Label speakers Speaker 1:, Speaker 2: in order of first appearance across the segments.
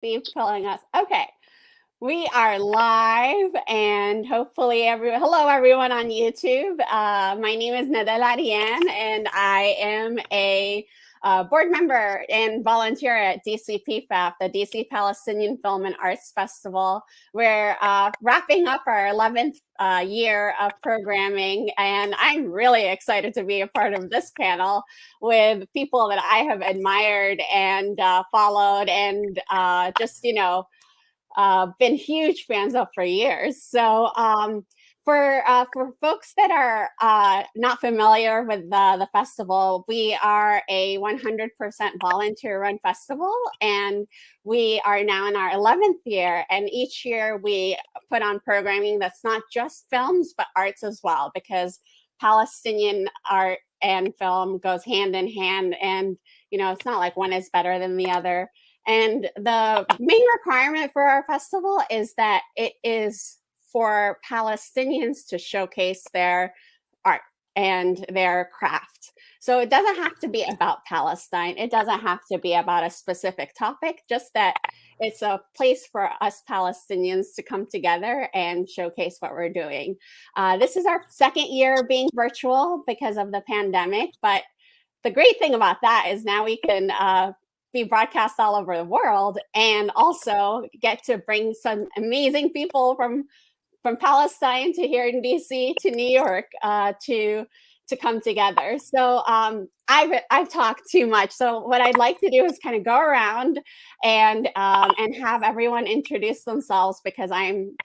Speaker 1: be pulling us. Okay, we are live, and hopefully hello everyone on YouTube. My name is Nadal Ariane, and I am a board member and volunteer at DCPFAF, the DC Palestinian Film and Arts Festival. We're wrapping up our 11th year of programming, and I'm really excited to be a part of this panel with people that I have admired and followed, and just, been huge fans of for years. So for folks that are not familiar with the festival, we are a 100% volunteer-run festival, and we are now in our 11th year. And each year we put on programming that's not just films, but arts as well, because Palestinian art and film goes hand in hand, and it's not like one is better than the other. And the main requirement for our festival is that it is for Palestinians to showcase their art and their craft. So it doesn't have to be about Palestine. It doesn't have to be about a specific topic, just that it's a place for us Palestinians to come together and showcase what we're doing. This is our second year being virtual because of the pandemic, but the great thing about that is now we can be broadcast all over the world, and also get to bring some amazing people from Palestine to here in DC to New York to come together. So I've talked too much. So what I'd like to do is kind of go around and have everyone introduce themselves, because I'm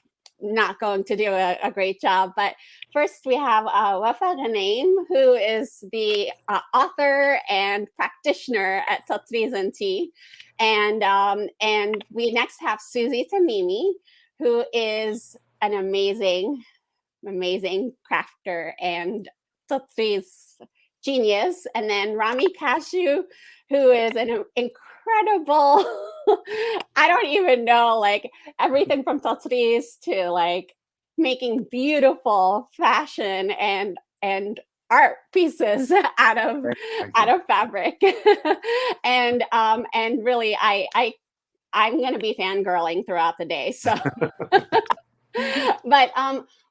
Speaker 1: not going to do a great job. But first we have Wafa, Ghnaim, who is the author and practitioner at Tatreez and Tea. And we next have Suzy Tamimi, who is an amazing crafter and Tatreez genius. And then Rami, Kashou, who is an incredible, I don't even know, like everything from Tatreez to like making beautiful fashion and art pieces out of fabric. And really I'm going to be fangirling throughout the day. So but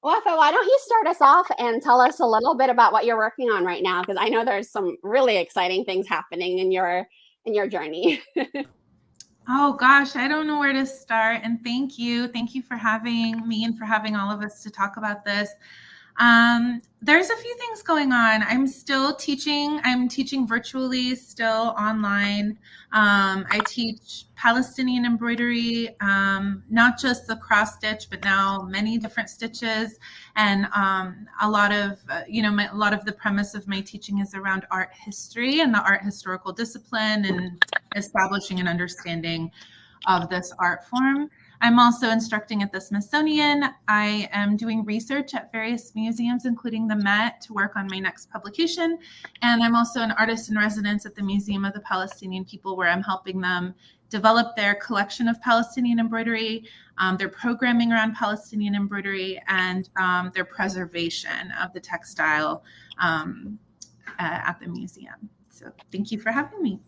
Speaker 1: Wafa, why don't you start us off and tell us a little bit about what you're working on right now? Because I know there's some really exciting things happening in your journey.
Speaker 2: Oh gosh, I don't know where to start. And thank you for having me and for having all of us to talk about this. There's a few things going on. I'm still teaching. I'm teaching virtually, still online. I teach Palestinian embroidery, not just the cross stitch, but now many different stitches. And a lot of the premise of my teaching is around art history and the art historical discipline and establishing an understanding of this art form. I'm also instructing at the Smithsonian. I am doing research at various museums, including the Met, to work on my next publication. And I'm also an artist in residence at the Museum of the Palestinian People, where I'm helping them develop their collection of Palestinian embroidery, their programming around Palestinian embroidery, and their preservation of the textile at the museum. So thank you for having me.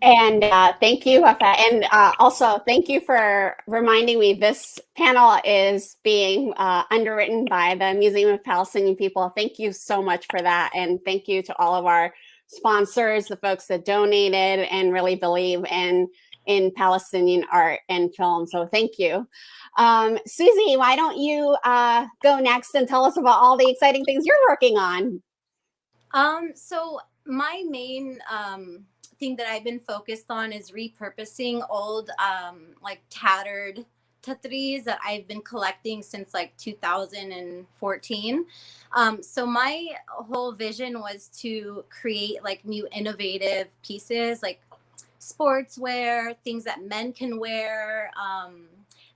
Speaker 1: And thank you, Wafa. And also thank you for reminding me this panel is being underwritten by the Museum of Palestinian People. Thank you so much for that. And thank you to all of our sponsors, the folks that donated and really believe in Palestinian art and film. So thank you. Suzy, why don't you go next and tell us about all the exciting things you're working on?
Speaker 3: So my main thing that I've been focused on is repurposing old like tattered Tatreez that I've been collecting since like 2014. So my whole vision was to create like new innovative pieces, like sportswear, things that men can wear,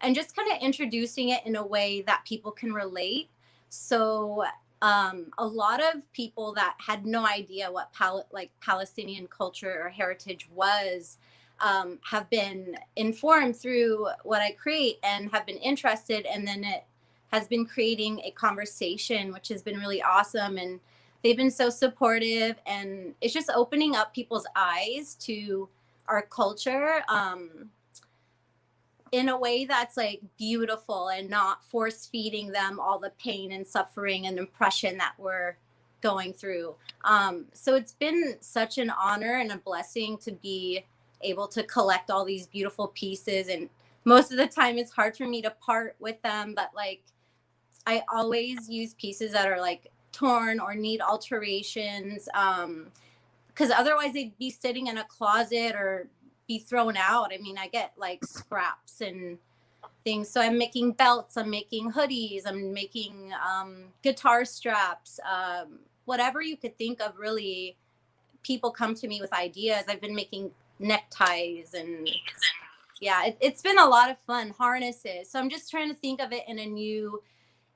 Speaker 3: and just kind of introducing it in a way that people can relate. So a lot of people that had no idea what Palestinian culture or heritage was have been informed through what I create and have been interested, and then it has been creating a conversation, which has been really awesome. And they've been so supportive, and it's just opening up people's eyes to our culture in a way that's like beautiful and not force feeding them all the pain and suffering and oppression that we're going through. So it's been such an honor and a blessing to be able to collect all these beautiful pieces, and most of the time it's hard for me to part with them, but like I always use pieces that are like torn or need alterations, because otherwise they'd be sitting in a closet or be thrown out. I mean, I get like scraps and things. So I'm making belts, I'm making hoodies, I'm making guitar straps, whatever you could think of, really. People come to me with ideas. I've been making neckties, and yeah, it's been a lot of fun. Harnesses. So I'm just trying to think of it in a new,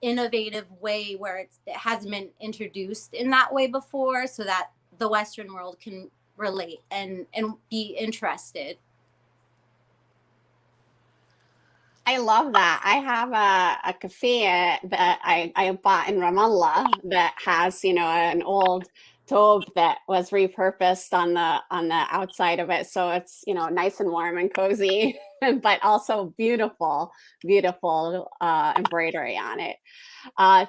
Speaker 3: innovative way where it hasn't been introduced in that way before, so that the Western world can relate and be interested.
Speaker 1: I love that. I have a cafe that I bought in Ramallah that has, an old tobe that was repurposed on the outside of it. So it's, nice and warm and cozy, but also beautiful, beautiful embroidery on it.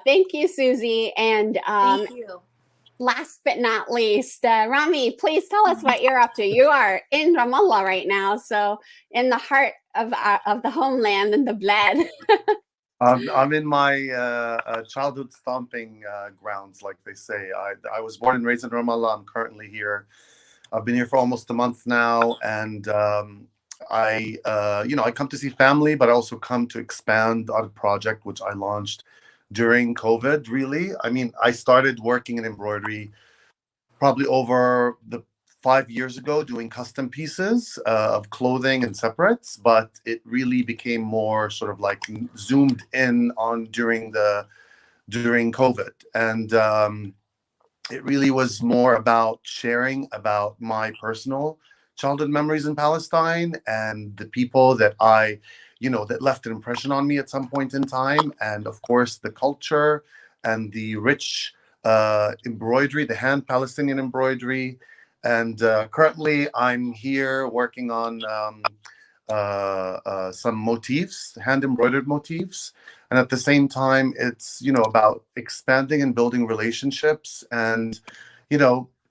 Speaker 1: Thank you, Suzy. And
Speaker 3: Thank you.
Speaker 1: last but not least, Rami, please tell us what you're up to. You are in Ramallah right now, so in the heart of the homeland and the bled.
Speaker 4: I'm in my childhood stomping grounds, like they say. I was born and raised in Ramallah. I'm currently here. I've been here for almost a month now, and I come to see family, but I also come to expand on a project which I launched during COVID. Really, I mean, I started working in embroidery probably over the 5 years ago, doing custom pieces of clothing and separates, but it really became more sort of like zoomed in on during COVID, and it really was more about sharing about my personal childhood memories in Palestine and the people that that left an impression on me at some point in time, and of course the culture and the rich embroidery, the hand Palestinian embroidery. And currently I'm here working on some motifs, hand embroidered motifs. And at the same time, it's, about expanding and building relationships and,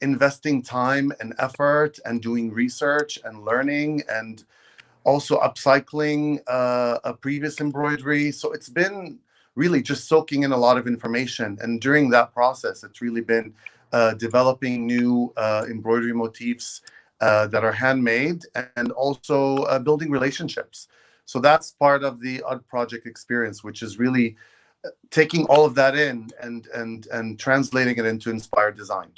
Speaker 4: investing time and effort and doing research and learning and also upcycling a previous embroidery. So it's been really just soaking in a lot of information. And during that process, it's really been developing new embroidery motifs that are handmade, and also building relationships. So that's part of the Odd Project experience, which is really taking all of that in and translating it into inspired design.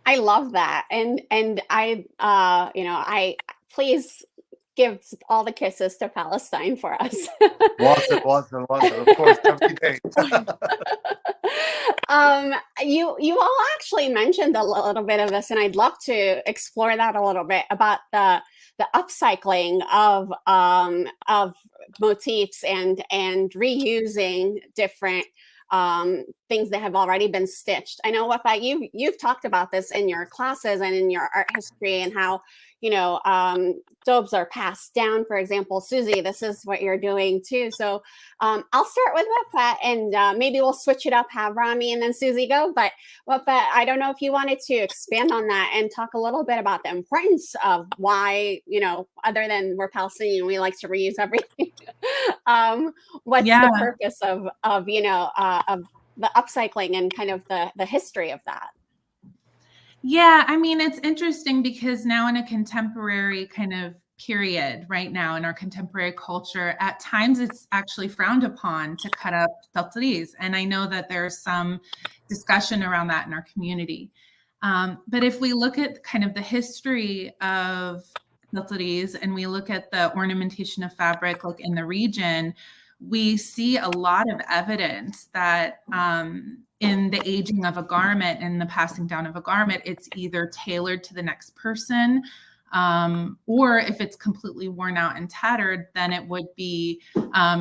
Speaker 1: I love that, and I please give all the kisses to Palestine for us.
Speaker 4: Wafa, of course, every day.
Speaker 1: You all actually mentioned a little bit of this, and I'd love to explore that a little bit about the upcycling of motifs and reusing different things that have already been stitched. I know, Wafa, you've talked about this in your classes and in your art history, and how dobes are passed down. For example, Suzy, this is what you're doing too. So I'll start with Wafa, and maybe we'll switch it up, have Rami and then Suzy go. But Wafa, I don't know if you wanted to expand on that and talk a little bit about the importance of why, other than we're Palestinian, we like to reuse everything. What's the purpose of the upcycling and kind of the history of that?
Speaker 2: Yeah, I mean, it's interesting because now in a contemporary kind of period right now in our contemporary culture, at times it's actually frowned upon to cut up Tatreez. And I know that there's some discussion around that in our community. But if we look at kind of the history of Tatreez and we look at the ornamentation of fabric like in the region, we see a lot of evidence that in the aging of a garment and the passing down of a garment, it's either tailored to the next person, Or if it's completely worn out and tattered, then it would be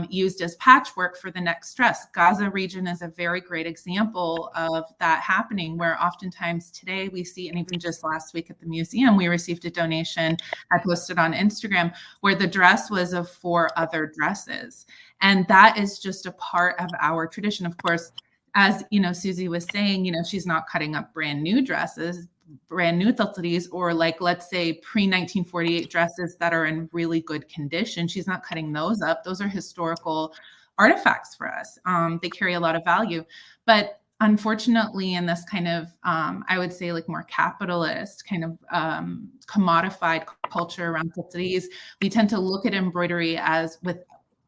Speaker 2: used as patchwork for the next dress. Gaza region is a very great example of that happening, where oftentimes today we see, and even just last week at the museum, we received a donation I posted on Instagram where the dress was of 4 other dresses. And that is just a part of our tradition. Of course, as Suzy was saying, she's not cutting up brand new dresses, brand new tatreez, or like, let's say pre-1948 dresses that are in really good condition. She's not cutting those up. Those are historical artifacts for us. They carry a lot of value. But unfortunately, in this kind of, I would say like more capitalist kind of commodified culture around tatreez, we tend to look at embroidery as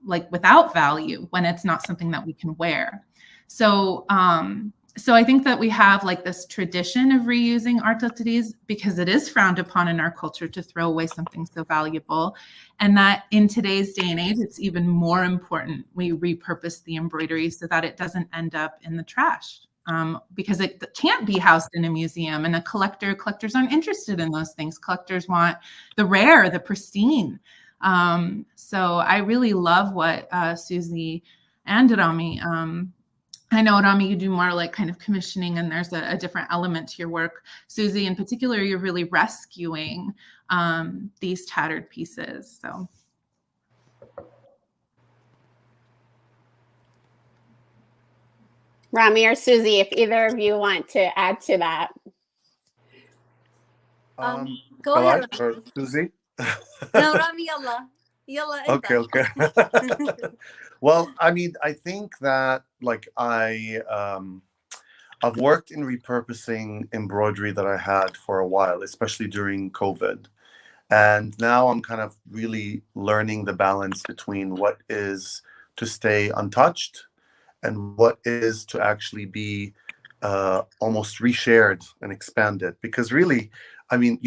Speaker 2: without value when it's not something that we can wear. So I think that we have like this tradition of reusing our tatreez because it is frowned upon in our culture to throw away something so valuable. And that in today's day and age, it's even more important we repurpose the embroidery so that it doesn't end up in the trash. Because it can't be housed in a museum, and collectors aren't interested in those things. Collectors want the rare, the pristine. So I really love what Suzy and Rami, I know, Rami, you do more like kind of commissioning, and there's a different element to your work. Suzy, in particular, you're really rescuing these tattered pieces. So,
Speaker 1: Rami or Suzy, if either of you want to add to that.
Speaker 3: Go ahead,
Speaker 4: Or Suzy?
Speaker 3: No, Rami, yalla. Yalla,
Speaker 4: Okay. Well, I mean, I think that like I've worked in repurposing embroidery that I had for a while, especially during COVID. And now I'm kind of really learning the balance between what is to stay untouched and what is to actually be almost reshared and expanded. Because really, I mean,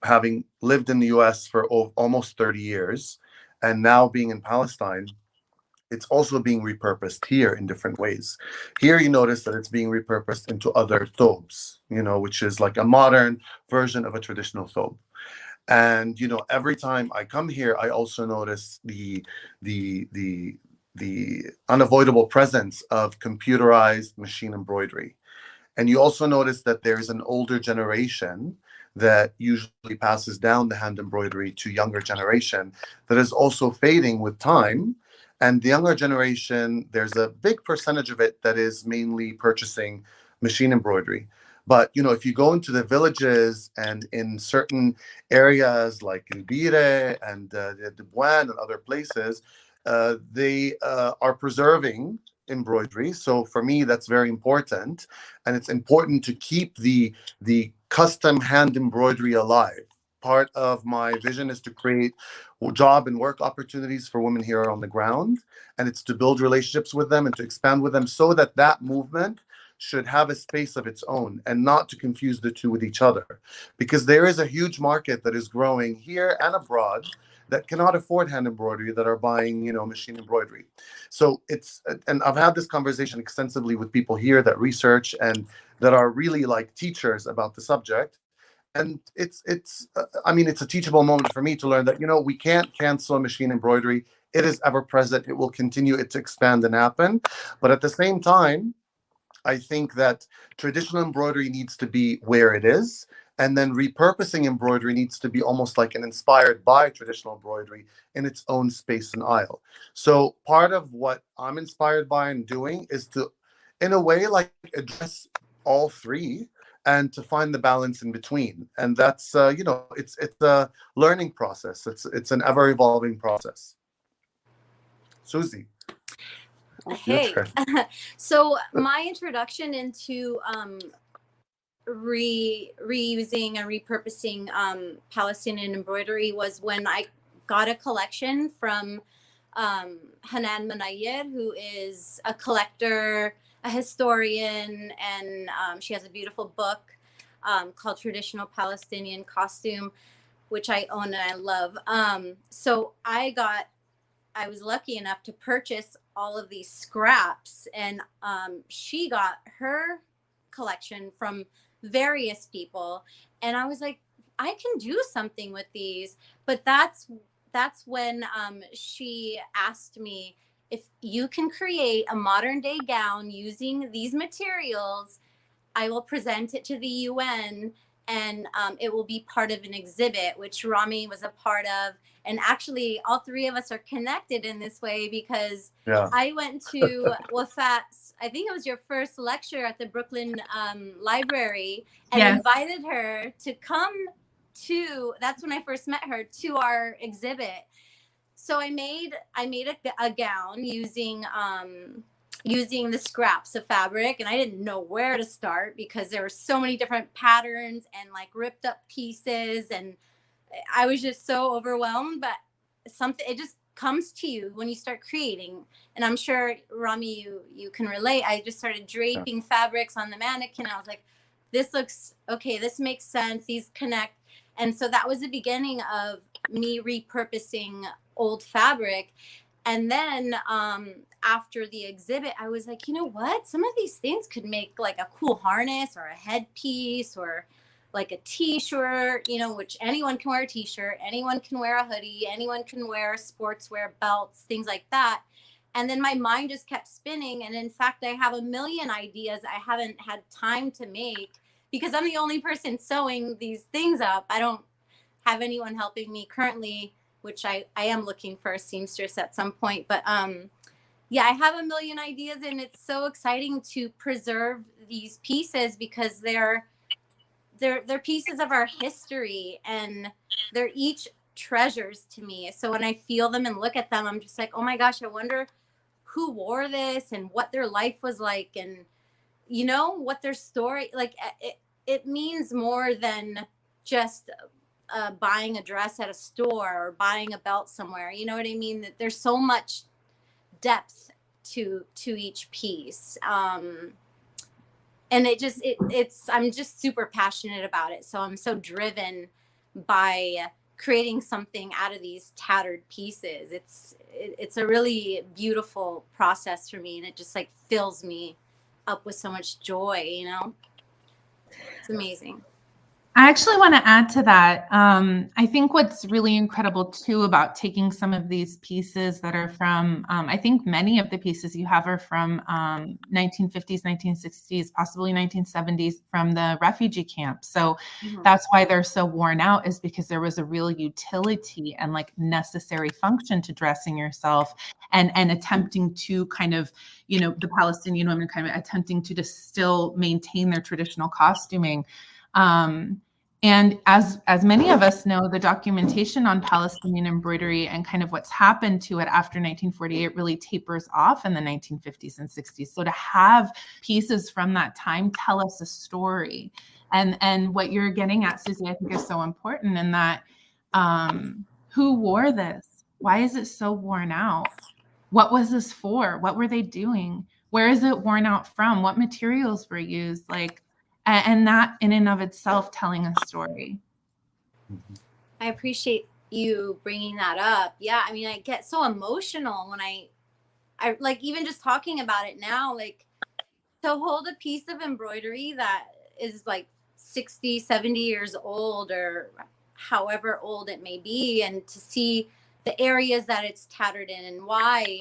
Speaker 4: having lived in the US for almost 30 years and now being in Palestine, it's also being repurposed here in different ways. Here you notice that it's being repurposed into other thobes, which is like a modern version of a traditional thobe. And every time I come here, I also notice the unavoidable presence of computerized machine embroidery. And you also notice that there's an older generation that usually passes down the hand embroidery to younger generation that is also fading with time. And the younger generation, there's a big percentage of it that is mainly purchasing machine embroidery. But if you go into the villages and in certain areas like in Bire and Debouane and other places, they are preserving embroidery. So for me, that's very important, and it's important to keep the custom hand embroidery alive. Part of my vision is to create job and work opportunities for women here on the ground, and it's to build relationships with them and to expand with them so that movement should have a space of its own and not to confuse the two with each other, because there is a huge market that is growing here and abroad that cannot afford hand embroidery, that are buying, machine embroidery. So and I've had this conversation extensively with people here that research and that are really like teachers about the subject. And it's a teachable moment for me to learn that, we can't cancel machine embroidery. It is ever present. It will continue to expand and happen. But at the same time, I think that traditional embroidery needs to be where it is, and then repurposing embroidery needs to be almost like an inspired by traditional embroidery in its own space and aisle. So part of what I'm inspired by and doing is to, in a way, like address all three and to find the balance in between. And that's, it's a learning process. It's an ever evolving process. Suzy.
Speaker 3: Hey, so my introduction into reusing and repurposing Palestinian embroidery was when I got a collection from Hanan Manayir, who is a collector, a historian, and she has a beautiful book called Traditional Palestinian Costume, which I own and I love. So I was lucky enough to purchase all of these scraps, and she got her collection from various people. And I was like, I can do something with these. But that's when she asked me, if you can create a modern day gown using these materials, I will present it to the UN, and it will be part of an exhibit, which Rami was a part of. And actually, all three of us are connected in this way, because I went to Wafa's, I think it was your first lecture at the Brooklyn Library, and invited her to come to, that's when I first met her, to our exhibit. So I made a gown using the scraps of fabric, and I didn't know where to start because there were so many different patterns and like ripped up pieces, and I was just so overwhelmed. But it just comes to you when you start creating. And I'm sure, Rami, you can relate. I just started draping fabrics on the mannequin. I was like, this looks okay, this makes sense, these connect. And so that was the beginning of me repurposing old fabric. And then after the exhibit, I was like, you know what? Some of these things could make like a cool harness or a headpiece or like a t-shirt, you know, which anyone can wear a t-shirt, anyone can wear a hoodie, anyone can wear sportswear, belts, things like that. And then my mind just kept spinning. And in fact, I have a million ideas I haven't had time to make because I'm the only person sewing these things up. I don't have anyone helping me currently, which I am looking for a seamstress at some point. But yeah, I have a million ideas, and it's so exciting to preserve these pieces because they're pieces of our history, and they're each treasures to me. So when I feel them and look at them, I'm just like, oh my gosh, I wonder who wore this and what their life was like, and you know, what their story, like it means more than just buying a dress at a store or buying a belt somewhere. You know what I mean? That there's so much depth to each piece. And I'm just super passionate about it. So I'm so driven by creating something out of these tattered pieces. It's a really beautiful process for me, and it just like fills me up with so much joy, you know? It's amazing.
Speaker 2: I actually want to add to that. I think what's really incredible too about taking some of these pieces that are from, I think many of the pieces you have are from 1950s, 1960s, possibly 1970s from the refugee camp. So that's why they're so worn out, is because there was a real utility and like necessary function to dressing yourself and attempting to kind of, you know, the Palestinian women kind of attempting to just still maintain their traditional costuming. And as many of us know, the documentation on Palestinian embroidery and kind of what's happened to it after 1948 really tapers off in the 1950s and 60s. So to have pieces from that time tell us a story. And what you're getting at, Suzy, I think is so important in that who wore this? Why is it so worn out? What was this for? What were they doing? Where is it worn out from? What materials were used? Like, and that in and of itself telling a story.
Speaker 3: I appreciate you bringing that up. Yeah, I mean, I get so emotional when I like, even just talking about it now, like to hold a piece of embroidery that is like 60, 70 years old or however old it may be, and to see the areas that it's tattered in and why.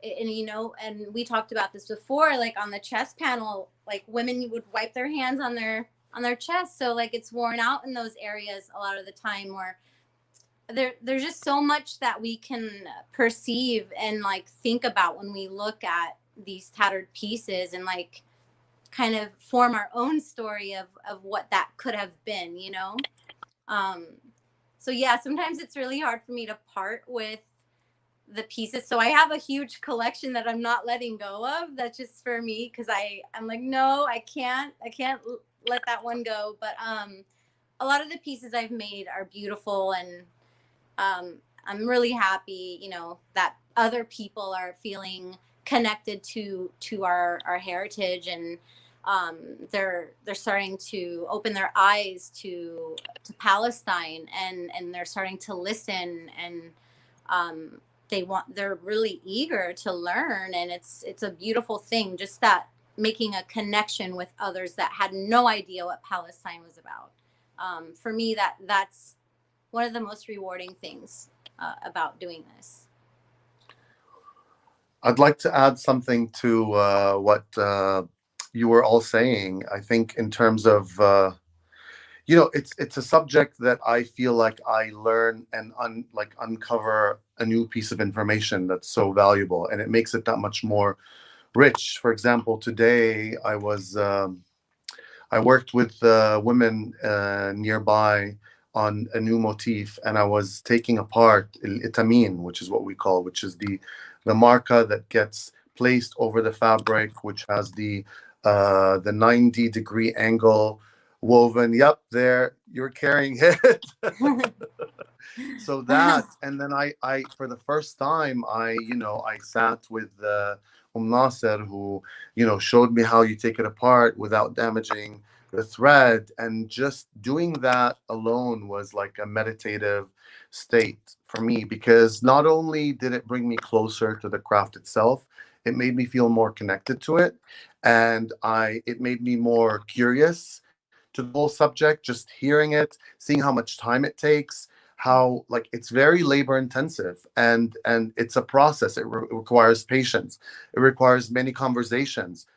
Speaker 3: And you know, and we talked about this before, like on the chest panel, like women would wipe their hands on their chest, so like it's worn out in those areas a lot of the time. Where there's just so much that we can perceive and like think about when we look at these tattered pieces, and like kind of form our own story of what that could have been, you know. So yeah, sometimes it's really hard for me to part with the pieces. So I have a huge collection that I'm not letting go of. That's just for me, because I'm like, no, I can't let that one go. But a lot of the pieces I've made are beautiful, and I'm really happy, you know, that other people are feeling connected to our heritage, and they're starting to open their eyes to Palestine, and they're starting to listen, and they're really eager to learn. And it's a beautiful thing, just that making a connection with others that had no idea what Palestine was about. for me, that's one of the most rewarding things about doing this.
Speaker 4: I'd like to add something to what you were all saying. I think in terms of it's a subject that I feel like I learn and uncover a new piece of information that's so valuable, and it makes it that much more rich. For example, today I worked with women nearby on a new motif, and I was taking apart itamin, which is what we call, which is the marca that gets placed over the fabric, which has the 90-degree angle woven. Yep, there, you're carrying it. So that, and then I for the first time, I sat with Nasser, who showed me how you take it apart without damaging the thread, and just doing that alone was like a meditative state for me, because not only did it bring me closer to the craft itself, it made me feel more connected to it, and it made me more curious to the whole subject. Just hearing it, seeing how much time it takes, how it's very labor intensive, and it's a process. It requires patience. It requires many conversations.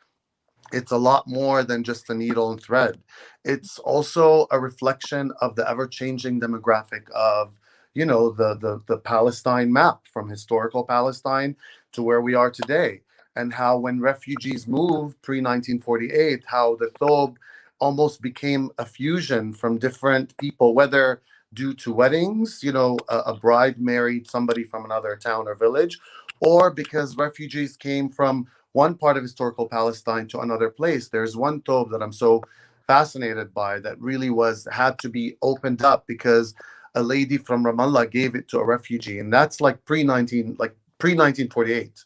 Speaker 4: It's a lot more than just a needle and thread. It's also a reflection of the ever-changing demographic of the Palestine map, from historical Palestine to where we are today, and how when refugees moved pre-1948, how the thobe almost became a fusion from different people, whether due to weddings, a bride married somebody from another town or village, or because refugees came from one part of historical Palestine to another place. There's one thobe that I'm so fascinated by that really had to be opened up because a lady from Ramallah gave it to a refugee, and that's pre-1948,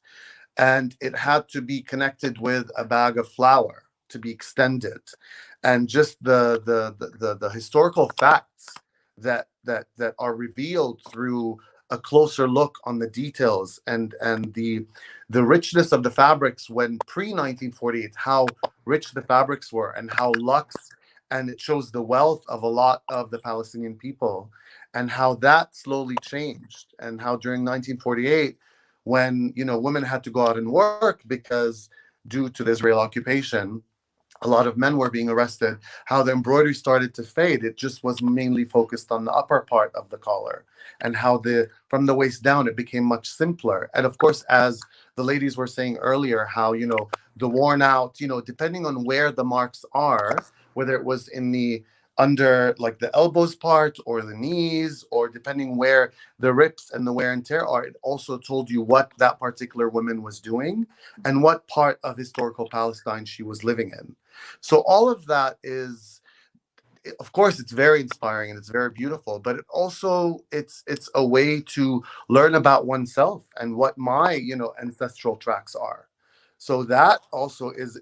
Speaker 4: and it had to be connected with a bag of flour to be extended, and just the historical facts that are revealed through a closer look on the details, and the richness of the fabrics when pre-1948, how rich the fabrics were and how luxe, and it shows the wealth of a lot of the Palestinian people, and how that slowly changed, and how during 1948, when women had to go out and work because due to the Israel occupation, a lot of men were being arrested, how the embroidery started to fade. It just was mainly focused on the upper part of the collar, and how from the waist down, it became much simpler. And of course, as the ladies were saying earlier, how, the worn out, depending on where the marks are, whether it was in the under the elbows part or the knees, or depending where the rips and the wear and tear are, it also told you what that particular woman was doing and what part of historical Palestine she was living in. So all of that is, of course, it's very inspiring and it's very beautiful, but it's a way to learn about oneself and what my ancestral tracks are. So that also is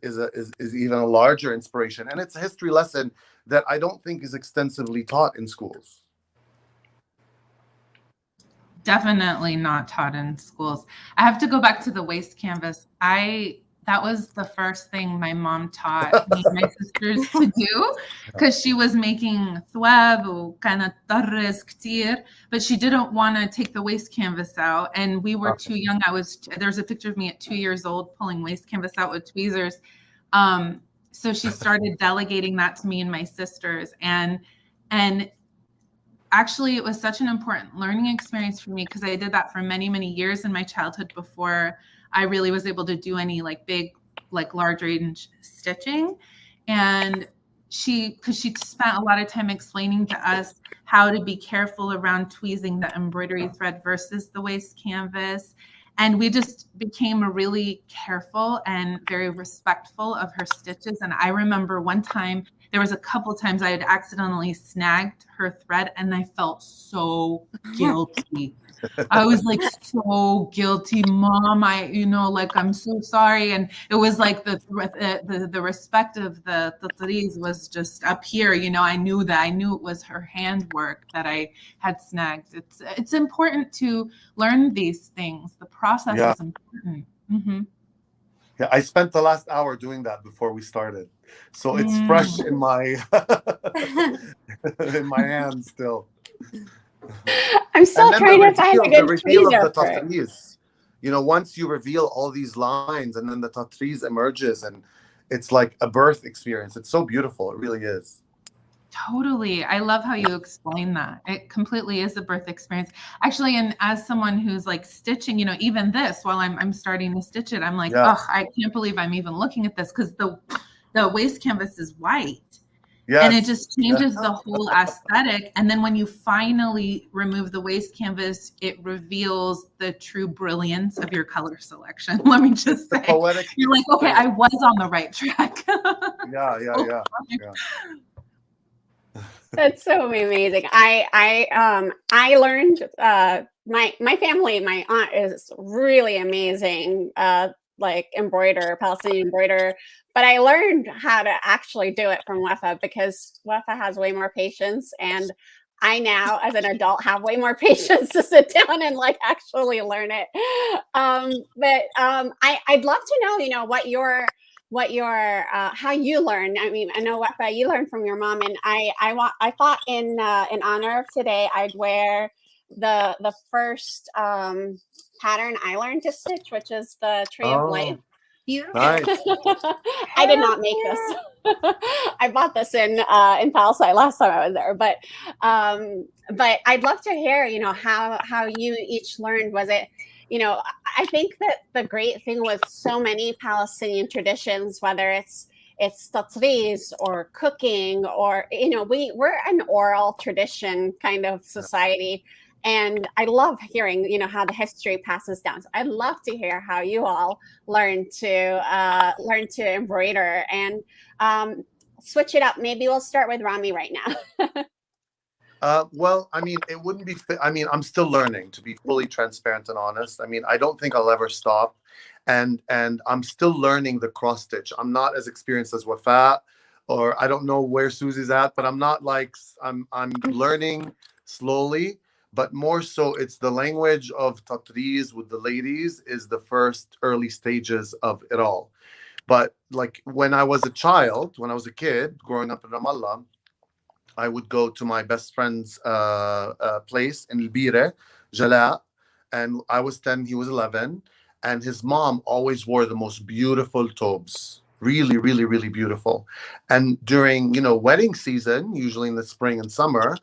Speaker 4: even a larger inspiration, and it's a history lesson that I don't think is extensively taught in schools.
Speaker 2: Definitely not taught in schools. I have to go back to the waist canvas. That was the first thing my mom taught me and my sisters to do, because she was making thwab وكانت تطرز كتير, but she didn't want to take the waist canvas out, and we were too young. There's a picture of me at 2 years old pulling waist canvas out with tweezers. So she started delegating that to me and my sisters, and actually it was such an important learning experience for me, because I did that for many, many years in my childhood before I really was able to do any big, large range stitching. And because she spent a lot of time explaining to us how to be careful around tweezing the embroidery thread versus the waist canvas. And we just became really careful and very respectful of her stitches. And I remember one time, there was a couple of times I had accidentally snagged her thread, and I felt so guilty. I was so guilty, Mom. I'm so sorry. And it was the respect of the Tatreez was just up here. I knew it was her handwork that I had snagged. It's important to learn these things. The process is important. Mm-hmm.
Speaker 4: Yeah, I spent the last hour doing that before we started, so it's fresh in my in my hands still.
Speaker 1: I'm still
Speaker 4: And then
Speaker 1: trying to find a
Speaker 4: the
Speaker 1: good
Speaker 4: reveal of
Speaker 1: tweezer
Speaker 4: the
Speaker 1: for it.
Speaker 4: Tatreez. You know, once you reveal all these lines, and then the Tatreez emerges, and it's like a birth experience. It's so beautiful. It really is.
Speaker 2: Totally. I love how you explain that. It completely is a birth experience. Actually, and as someone who's like stitching, even this while I'm starting to stitch it, I'm like,
Speaker 4: Yeah.
Speaker 2: oh, I can't believe I'm even looking at this because the waist canvas is white.
Speaker 4: Yes.
Speaker 2: And it just changes the whole aesthetic. And then when you finally remove the waist canvas, it reveals the true brilliance of your color selection. Let me just say,
Speaker 4: poetic
Speaker 2: you're like, okay, I was on the right track.
Speaker 4: Yeah.
Speaker 1: That's so amazing. I learned my family, my aunt is really amazing, like Palestinian embroiderer. But I learned how to actually do it from Wafa because Wafa has way more patience, and I now, as an adult, have way more patience to sit down and like actually learn it. I'd love to know, what your how you learn. I mean, I know what you learned from your mom, and I thought in honor of today I'd wear the first pattern I learned to stitch, which is the Tree of Life.
Speaker 3: Beautiful.
Speaker 4: Nice.
Speaker 1: I did not make this. I bought this in Palestine last time I was there, but I'd love to hear, how you each learned. Was it, I think that the great thing with so many Palestinian traditions, whether it's tatreez or cooking, or we're an oral tradition kind of society. And I love hearing, how the history passes down. So I'd love to hear how you all learn to embroider and switch it up. Maybe we'll start with Rami right now.
Speaker 4: Well, I mean, it wouldn't be. I mean, I'm still learning, to be fully transparent and honest. I mean, I don't think I'll ever stop, and I'm still learning the cross stitch. I'm not as experienced as Wafa, or I don't know where Suzy's at, but I'm not like I'm learning slowly. But more so, it's the language of Tatreez with the ladies is the first early stages of it all. But like when I was a child, when I was a kid growing up in Ramallah, I would go to my best friend's place in El Bire, Jala, and I was 10, he was 11, and his mom always wore the most beautiful taubes, really, really, really beautiful. And during, wedding season, usually in the spring and summer,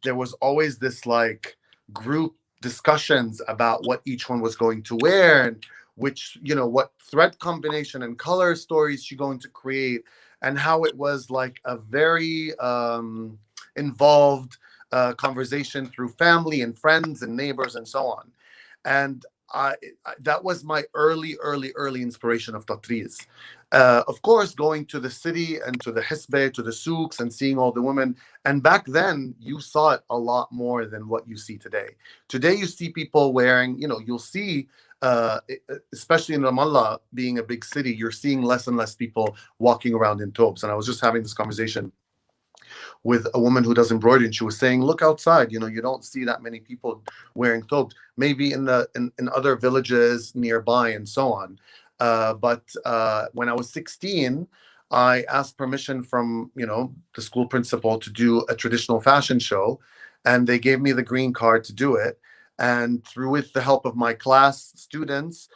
Speaker 4: there was always this like group discussions about what each one was going to wear and which, what thread combination and color stories she's going to create, and how it was like a very involved conversation through family and friends and neighbors and so on. And that was my early inspiration of Tatreez. Of course, going to the city and to the hisbe, to the souks, and seeing all the women. And back then, you saw it a lot more than what you see today. Today, you see people wearing, you'll see, especially in Ramallah, being a big city, you're seeing less and less people walking around in taubes. And I was just having this conversation with a woman who does embroidery, and she was saying, look outside, you don't see that many people wearing taubes, maybe in other villages nearby and so on. But when I was 16, I asked permission from, the school principal to do a traditional fashion show, and they gave me the green card to do it. And with the help of my class students,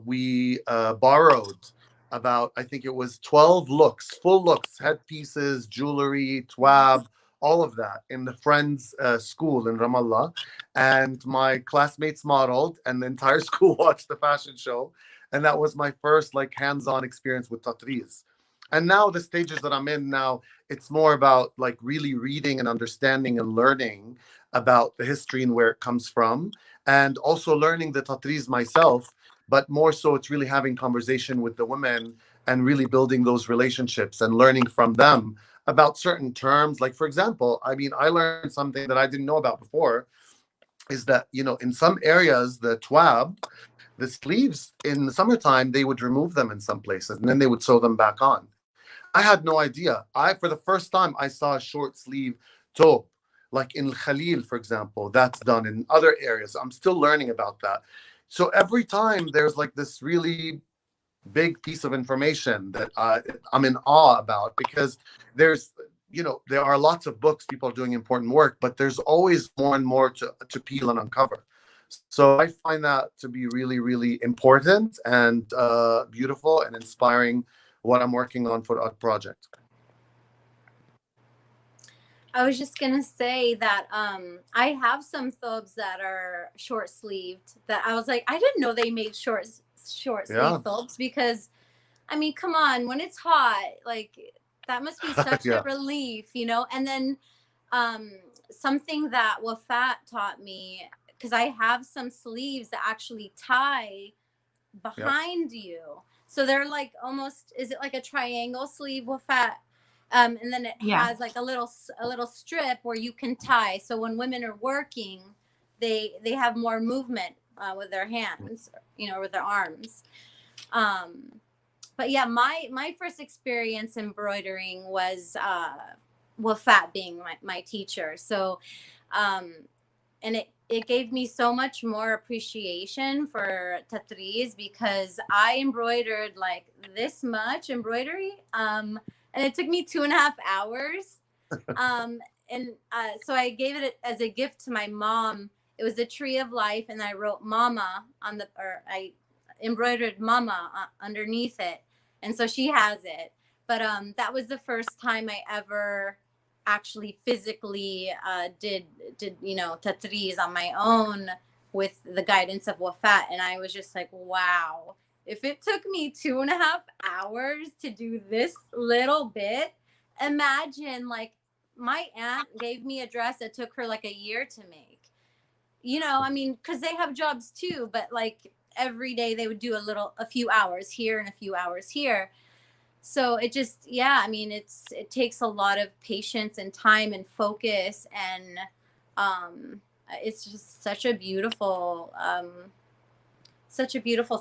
Speaker 4: we borrowed about, I think it was 12 looks, full looks, headpieces, jewelry, twab, all of that in the Friends school in Ramallah. And my classmates modeled, and the entire school watched the fashion show. And that was my first like hands-on experience with Tatreez. And now the stages that I'm in now, it's more about like really reading and understanding and learning about the history and where it comes from, and also learning the Tatreez myself. But more so, it's really having conversation with the women and really building those relationships and learning from them about certain terms. Like, for example, I mean, I learned something that I didn't know about before, is that, in some areas, the twab, the sleeves in the summertime, they would remove them in some places and then they would sew them back on. I had no idea. For the first time, I saw a short sleeve tope, like in Khalil, for example. That's done in other areas. I'm still learning about that. So every time there's like this really big piece of information that I'm in awe about, because there's, there are lots of books, people are doing important work, but there's always more and more to peel and uncover. So I find that to be really, really important and beautiful and inspiring, what I'm working on for our project.
Speaker 3: I was just gonna say that I have some thobes that are short sleeved that I was like, I didn't know they made short sleeve thobes, because I mean, come on, when it's hot, like that must be such a relief, And then something that Wafa taught me, because I have some sleeves that actually tie behind you, so they're like almost, is it like a triangle sleeve, Wafa? And then it has like a little strip where you can tie. So when women are working, they have more movement with their hands, with their arms. But yeah, my first experience embroidering was Wafa being my teacher. So, and it gave me so much more appreciation for Tatreez, because I embroidered like this much embroidery. And it took me 2.5 hours. So I gave it as a gift to my mom. It was a tree of life, and I wrote Mama I embroidered Mama underneath it. And so she has it. But that was the first time I ever actually physically did Tatreez on my own with the guidance of Wafa. And I was just like, wow. If it took me 2.5 hours to do this little bit, imagine, like, my aunt gave me a dress that took her like a year to make. I mean, because they have jobs too, but like every day they would do a few hours here and a few hours here. So it just, I mean, it takes a lot of patience and time and focus, and it's just such a beautiful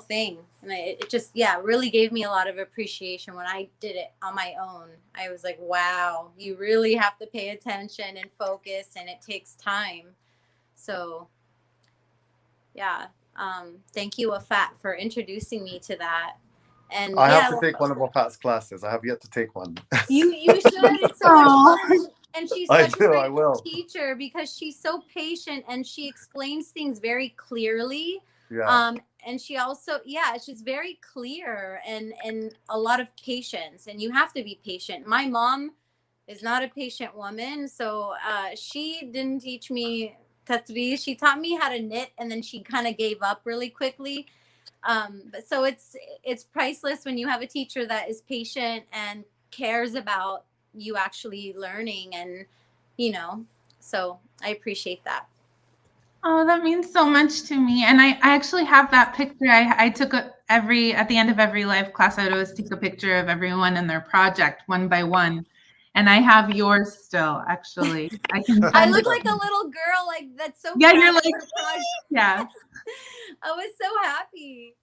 Speaker 3: thing. And it just, really gave me a lot of appreciation when I did it on my own. I was like, wow, you really have to pay attention and focus, and it takes time. So thank you, Wafa, for introducing me to that. And
Speaker 4: I have to take one of Wafa's classes. I have yet to take one.
Speaker 3: You should. It's so much fun. And she's such a great teacher, because she's so patient and she explains things very clearly. And she also, it's just very clear and a lot of patience, and you have to be patient. My mom is not a patient woman, so she didn't teach me Tatreez. She taught me how to knit, and then she kind of gave up really quickly. But so it's priceless when you have a teacher that is patient and cares about you actually learning, and so I appreciate that.
Speaker 2: Oh, that means so much to me. And I actually have that picture. I took at the end of every live class, I would always take a picture of everyone and their project one by one. And I have yours still, actually.
Speaker 3: I look like a little girl, like that's so
Speaker 2: you're like,
Speaker 3: I was so happy.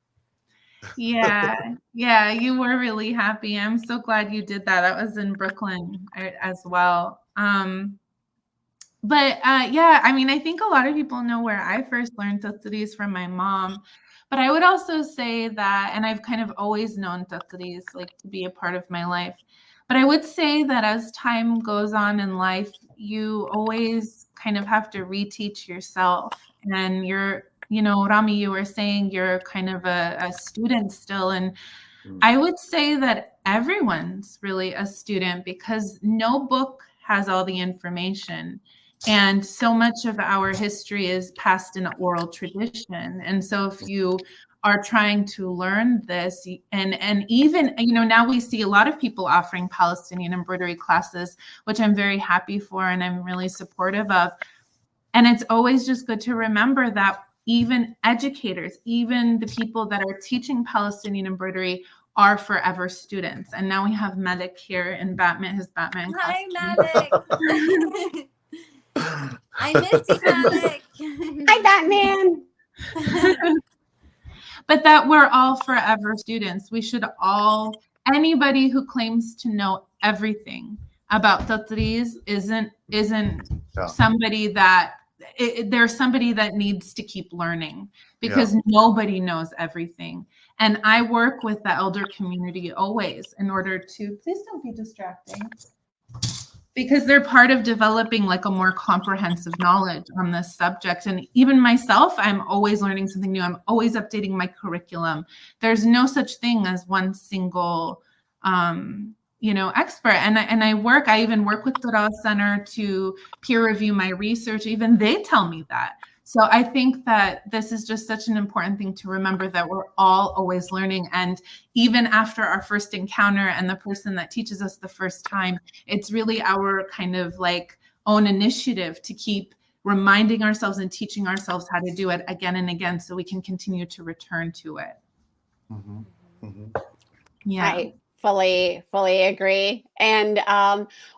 Speaker 2: Yeah, you were really happy. I'm so glad you did that. That was in Brooklyn as well. But I mean, I think a lot of people know where I first learned Tatreez from my mom. But I would also say that, and I've kind of always known Tatreez like to be a part of my life. But I would say that as time goes on in life, you always kind of have to reteach yourself. And Rami, you were saying you're kind of a student still. And I would say that everyone's really a student, because no book has all the information. And so much of our history is passed in oral tradition. And so if you are trying to learn this, and even, now we see a lot of people offering Palestinian embroidery classes, which I'm very happy for and I'm really supportive of. And it's always just good to remember that even educators, even the people that are teaching Palestinian embroidery, are forever students. And now we have Malik here in his Batman costume.
Speaker 3: Hi, Malik. I miss you, Malik.
Speaker 1: Hi, Batman.
Speaker 2: But that we're all forever students. We should anybody who claims to know everything about Tatreez isn't somebody that there's somebody that needs to keep learning, because nobody knows everything. And I work with the elder community always in order to, please don't be distracting, because they're part of developing like a more comprehensive knowledge on this subject. And even myself, I'm always learning something new. I'm always updating my curriculum. There's no such thing as one single, expert. And I even work with Tatreez Center to peer review my research. Even they tell me that. So I think that this is just such an important thing to remember, that we're all always learning. And even after our first encounter and the person that teaches us the first time, it's really our kind of like own initiative to keep reminding ourselves and teaching ourselves how to do it again and again, so we can continue to return to it.
Speaker 4: Mm-hmm. Mm-hmm.
Speaker 2: Yeah.
Speaker 1: I fully agree. And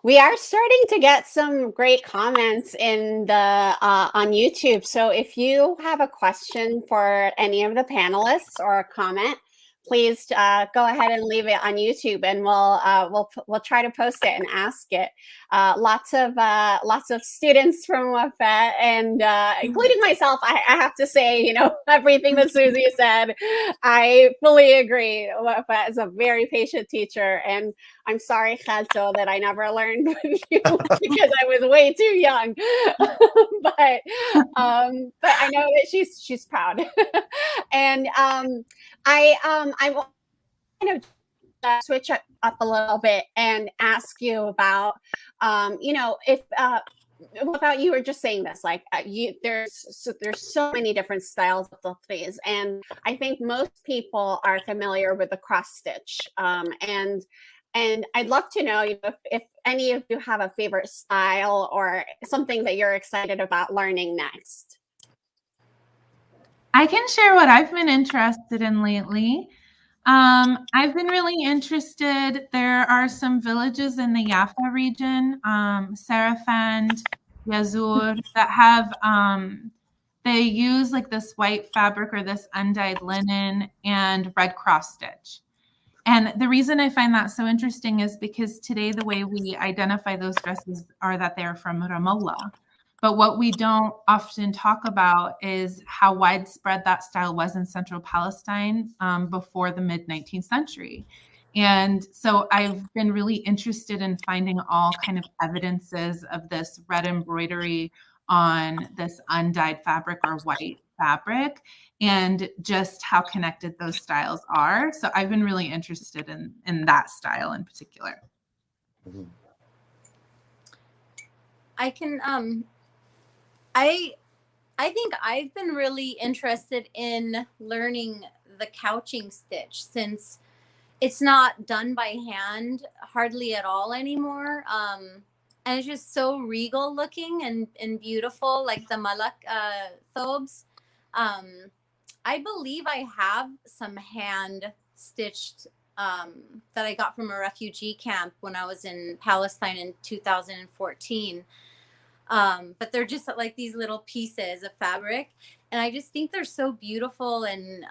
Speaker 1: we are starting to get some great comments in the on YouTube. So if you have a question for any of the panelists or a comment, please go ahead and leave it on YouTube, and we'll try to post it and ask it. Lots of students from Wafa, and including myself, I have to say, everything that Suzy said, I fully agree. Wafa is a very patient teacher, and I'm sorry, Khalto, that I never learned with you because I was way too young. but I know that she's proud, and I want to kind of switch up a little bit and ask you about, if without you were just saying this, like there's so many different styles of Tatreez, and I think most people are familiar with the cross stitch, and I'd love to know, if any of you have a favorite style or something that you're excited about learning next.
Speaker 2: I can share what I've been interested in lately. I've been really interested. There are some villages in the Yafa region, Sarafand, Yazur, that have, they use like this white fabric or this undyed linen and Red Cross stitch. And the reason I find that so interesting is because today the way we identify those dresses are that they're from Ramallah. But what we don't often talk about is how widespread that style was in central Palestine before the mid-19th century. And so I've been really interested in finding all kind of evidences of this red embroidery on this undyed fabric or white fabric, and just how connected those styles are. So I've been really interested in that style in particular.
Speaker 4: Mm-hmm.
Speaker 3: I can I think I've been really interested in learning the couching stitch, since it's not done by hand hardly at all anymore. And it's just so regal looking and beautiful, like the malak thobes. I believe I have some hand stitched that I got from a refugee camp when I was in Palestine in 2014. But they're just like these little pieces of fabric, and I just think they're so beautiful and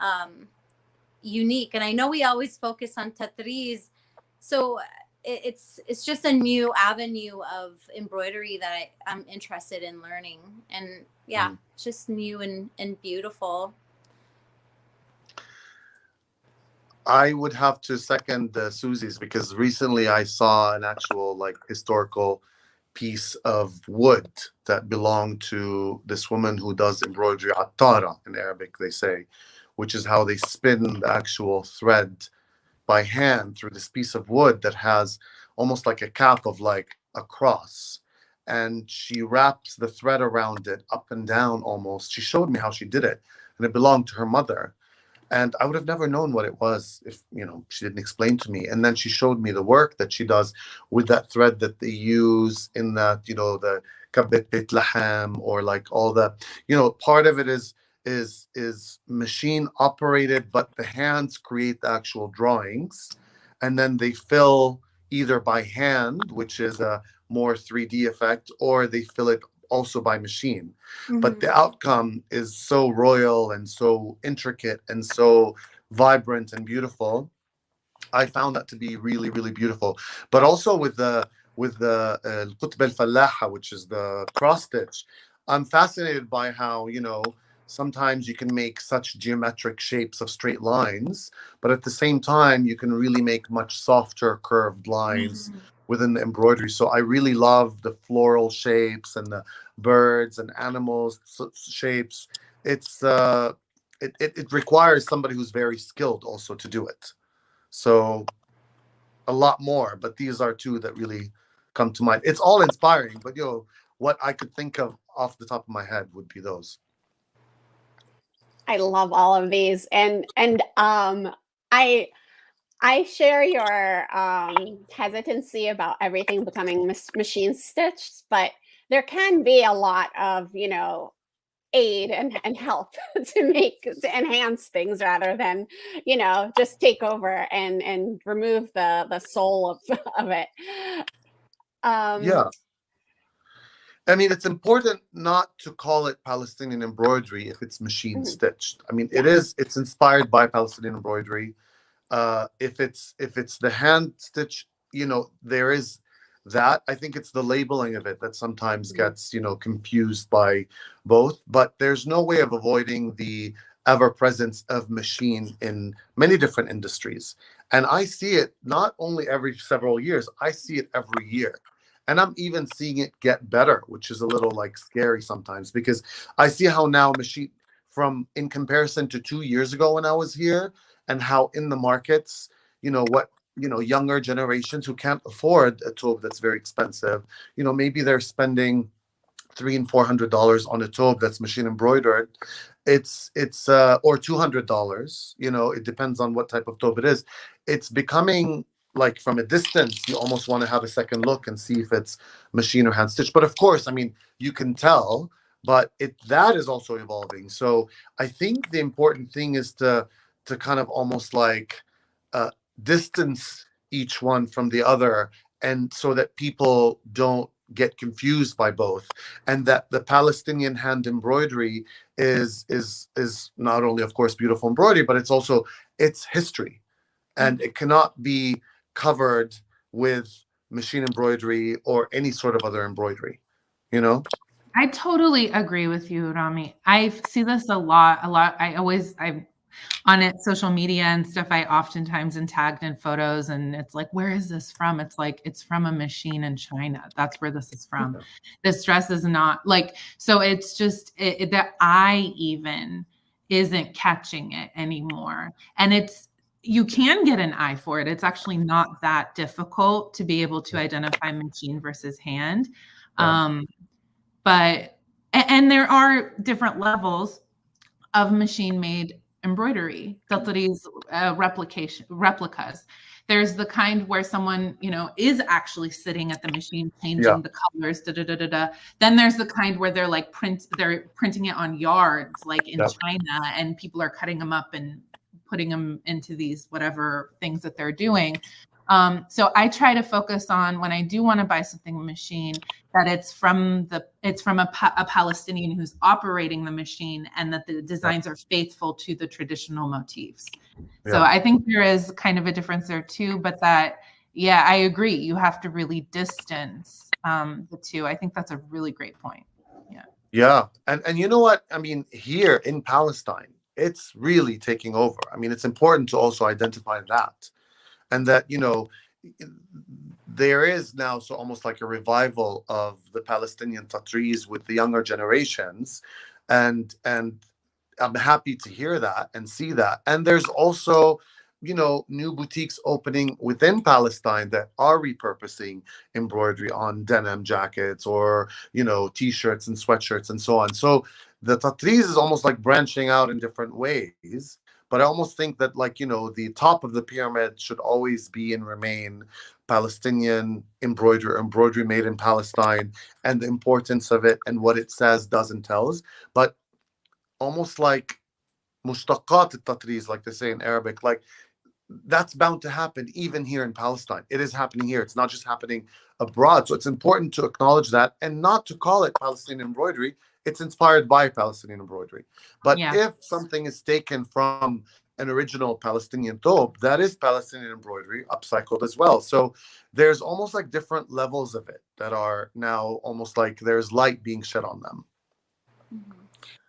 Speaker 3: unique. And I know we always focus on Tatreez, so it's just a new avenue of embroidery that I'm interested in learning. And yeah, it's just new and beautiful.
Speaker 4: I would have to second Suzy's, because recently I saw an actual like historical piece of wood that belonged to this woman who does embroidery, attara in Arabic they say, which is how they spin the actual thread by hand through this piece of wood that has almost like a cap of like a cross, and she wraps the thread around it up and down almost. She showed me how she did it, and it belonged to her mother. And I would have never known what it was if, she didn't explain to me. And then she showed me the work that she does with that thread that they use in that, the kabet bit laham, or like all the, part of it is machine operated, but the hands create the actual drawings. And then they fill either by hand, which is a more 3D effect, or they fill it also by machine. Mm-hmm. But the outcome is so royal and so intricate and so vibrant and beautiful. I found that to be really, really beautiful. But also with the Qutb al-Fallaha, which is the cross stitch, I'm fascinated by how, sometimes you can make such geometric shapes of straight lines, but at the same time, you can really make much softer curved lines within the embroidery. So I really love the floral shapes and the birds and animals shapes. It's it requires somebody who's very skilled also to do it. So a lot more, but these are two that really come to mind. It's all inspiring, but what I could think of off the top of my head would be those.
Speaker 1: I love all of these, and I share your hesitancy about everything becoming machine stitched, but there can be a lot of aid and help to enhance things rather than just take over and remove the soul of it.
Speaker 4: Yeah. I mean, it's important not to call it Palestinian embroidery if it's machine stitched. I mean, it's inspired by Palestinian embroidery. If it's the hand stitch, there is that. I think it's the labeling of it that sometimes gets, confused by both. But there's no way of avoiding the ever presence of machine in many different industries. And I see it not only every several years, I see it every year. And I'm even seeing it get better, which is a little like scary sometimes, because I see how now machine, from in comparison to 2 years ago when I was here, and how in the markets, younger generations who can't afford a tobe that's very expensive, maybe they're spending $300 and $400 on a tobe that's machine embroidered. It's or $200. It depends on what type of tobe it is. It's becoming like, from a distance, you almost want to have a second look and see if it's machine or hand stitched. But of course, I mean, you can tell, but that is also evolving. So I think the important thing is to kind of almost like distance each one from the other, and so that people don't get confused by both, and that the Palestinian hand embroidery is not only, of course, beautiful embroidery, but it's history, and it cannot be covered with machine embroidery or any sort of other embroidery.
Speaker 2: I totally agree with you, Rami. I see this a lot. I'm on it, social media and stuff. I oftentimes am tagged in photos, and it's like, where is this from? It's like, it's from a machine in China. That's where this is from. This dress is not like, so it's just the eye even isn't catching it anymore. And you can get an eye for it. It's actually not that difficult to be able to identify machine versus hand. But there are different levels of machine-made embroidery, Tatreez replicas. There's the kind where someone, is actually sitting at the machine changing the colors. Then there's the kind where they're like they're printing it on yards, like in China, and people are cutting them up and putting them into these whatever things that they're doing. So I try to focus on, when I do want to buy something machine, that it's from a Palestinian who's operating the machine, and that the designs are faithful to the traditional motifs. Yeah. So I think there is kind of a difference there too, but I agree. You have to really distance the two. I think that's a really great point. Yeah.
Speaker 4: Yeah. And you know what? I mean, here in Palestine, it's really taking over. I mean, it's important to also identify that. And that, there is now almost like a revival of the Palestinian Tatreez with the younger generations. And I'm happy to hear that and see that. And there's also, new boutiques opening within Palestine that are repurposing embroidery on denim jackets or, T-shirts and sweatshirts and so on. So the Tatreez is almost like branching out in different ways. But I almost think that, the top of the pyramid should always be and remain Palestinian embroidery made in Palestine, and the importance of it and what it says, does, and tells. But almost like mushtaqat al-Tatreez, like they say in Arabic, like that's bound to happen even here in Palestine. It is happening here. It's not just happening abroad. So it's important to acknowledge that and not to call it Palestinian embroidery. It's inspired by Palestinian embroidery. But if something is taken from an original Palestinian thobe, that is Palestinian embroidery upcycled as well. So there's almost like different levels of it that are now almost like there's light being shed on them.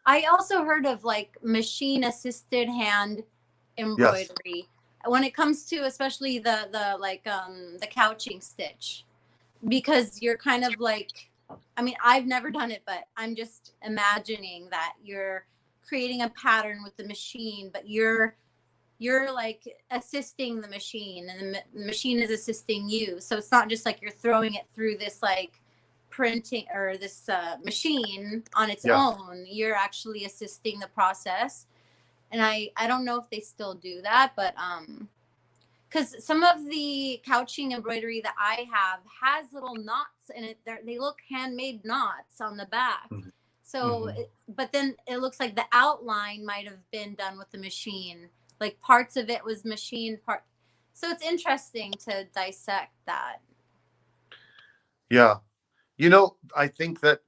Speaker 3: I also heard of like machine assisted hand embroidery when it comes to especially the couching stitch, because you're kind of like, I mean, I've never done it, but I'm just imagining that you're creating a pattern with the machine, but you're like assisting the machine, and the machine is assisting you. So it's not just like you're throwing it through this like printing or this machine on its own. You're actually assisting the process. And I don't know if they still do that, but because some of the couching embroidery that I have has little knots in it. They look handmade knots on the back. So, but then it looks like the outline might have been done with the machine. Like parts of it was machine part. So it's interesting to dissect that.
Speaker 4: Yeah. You know, I think that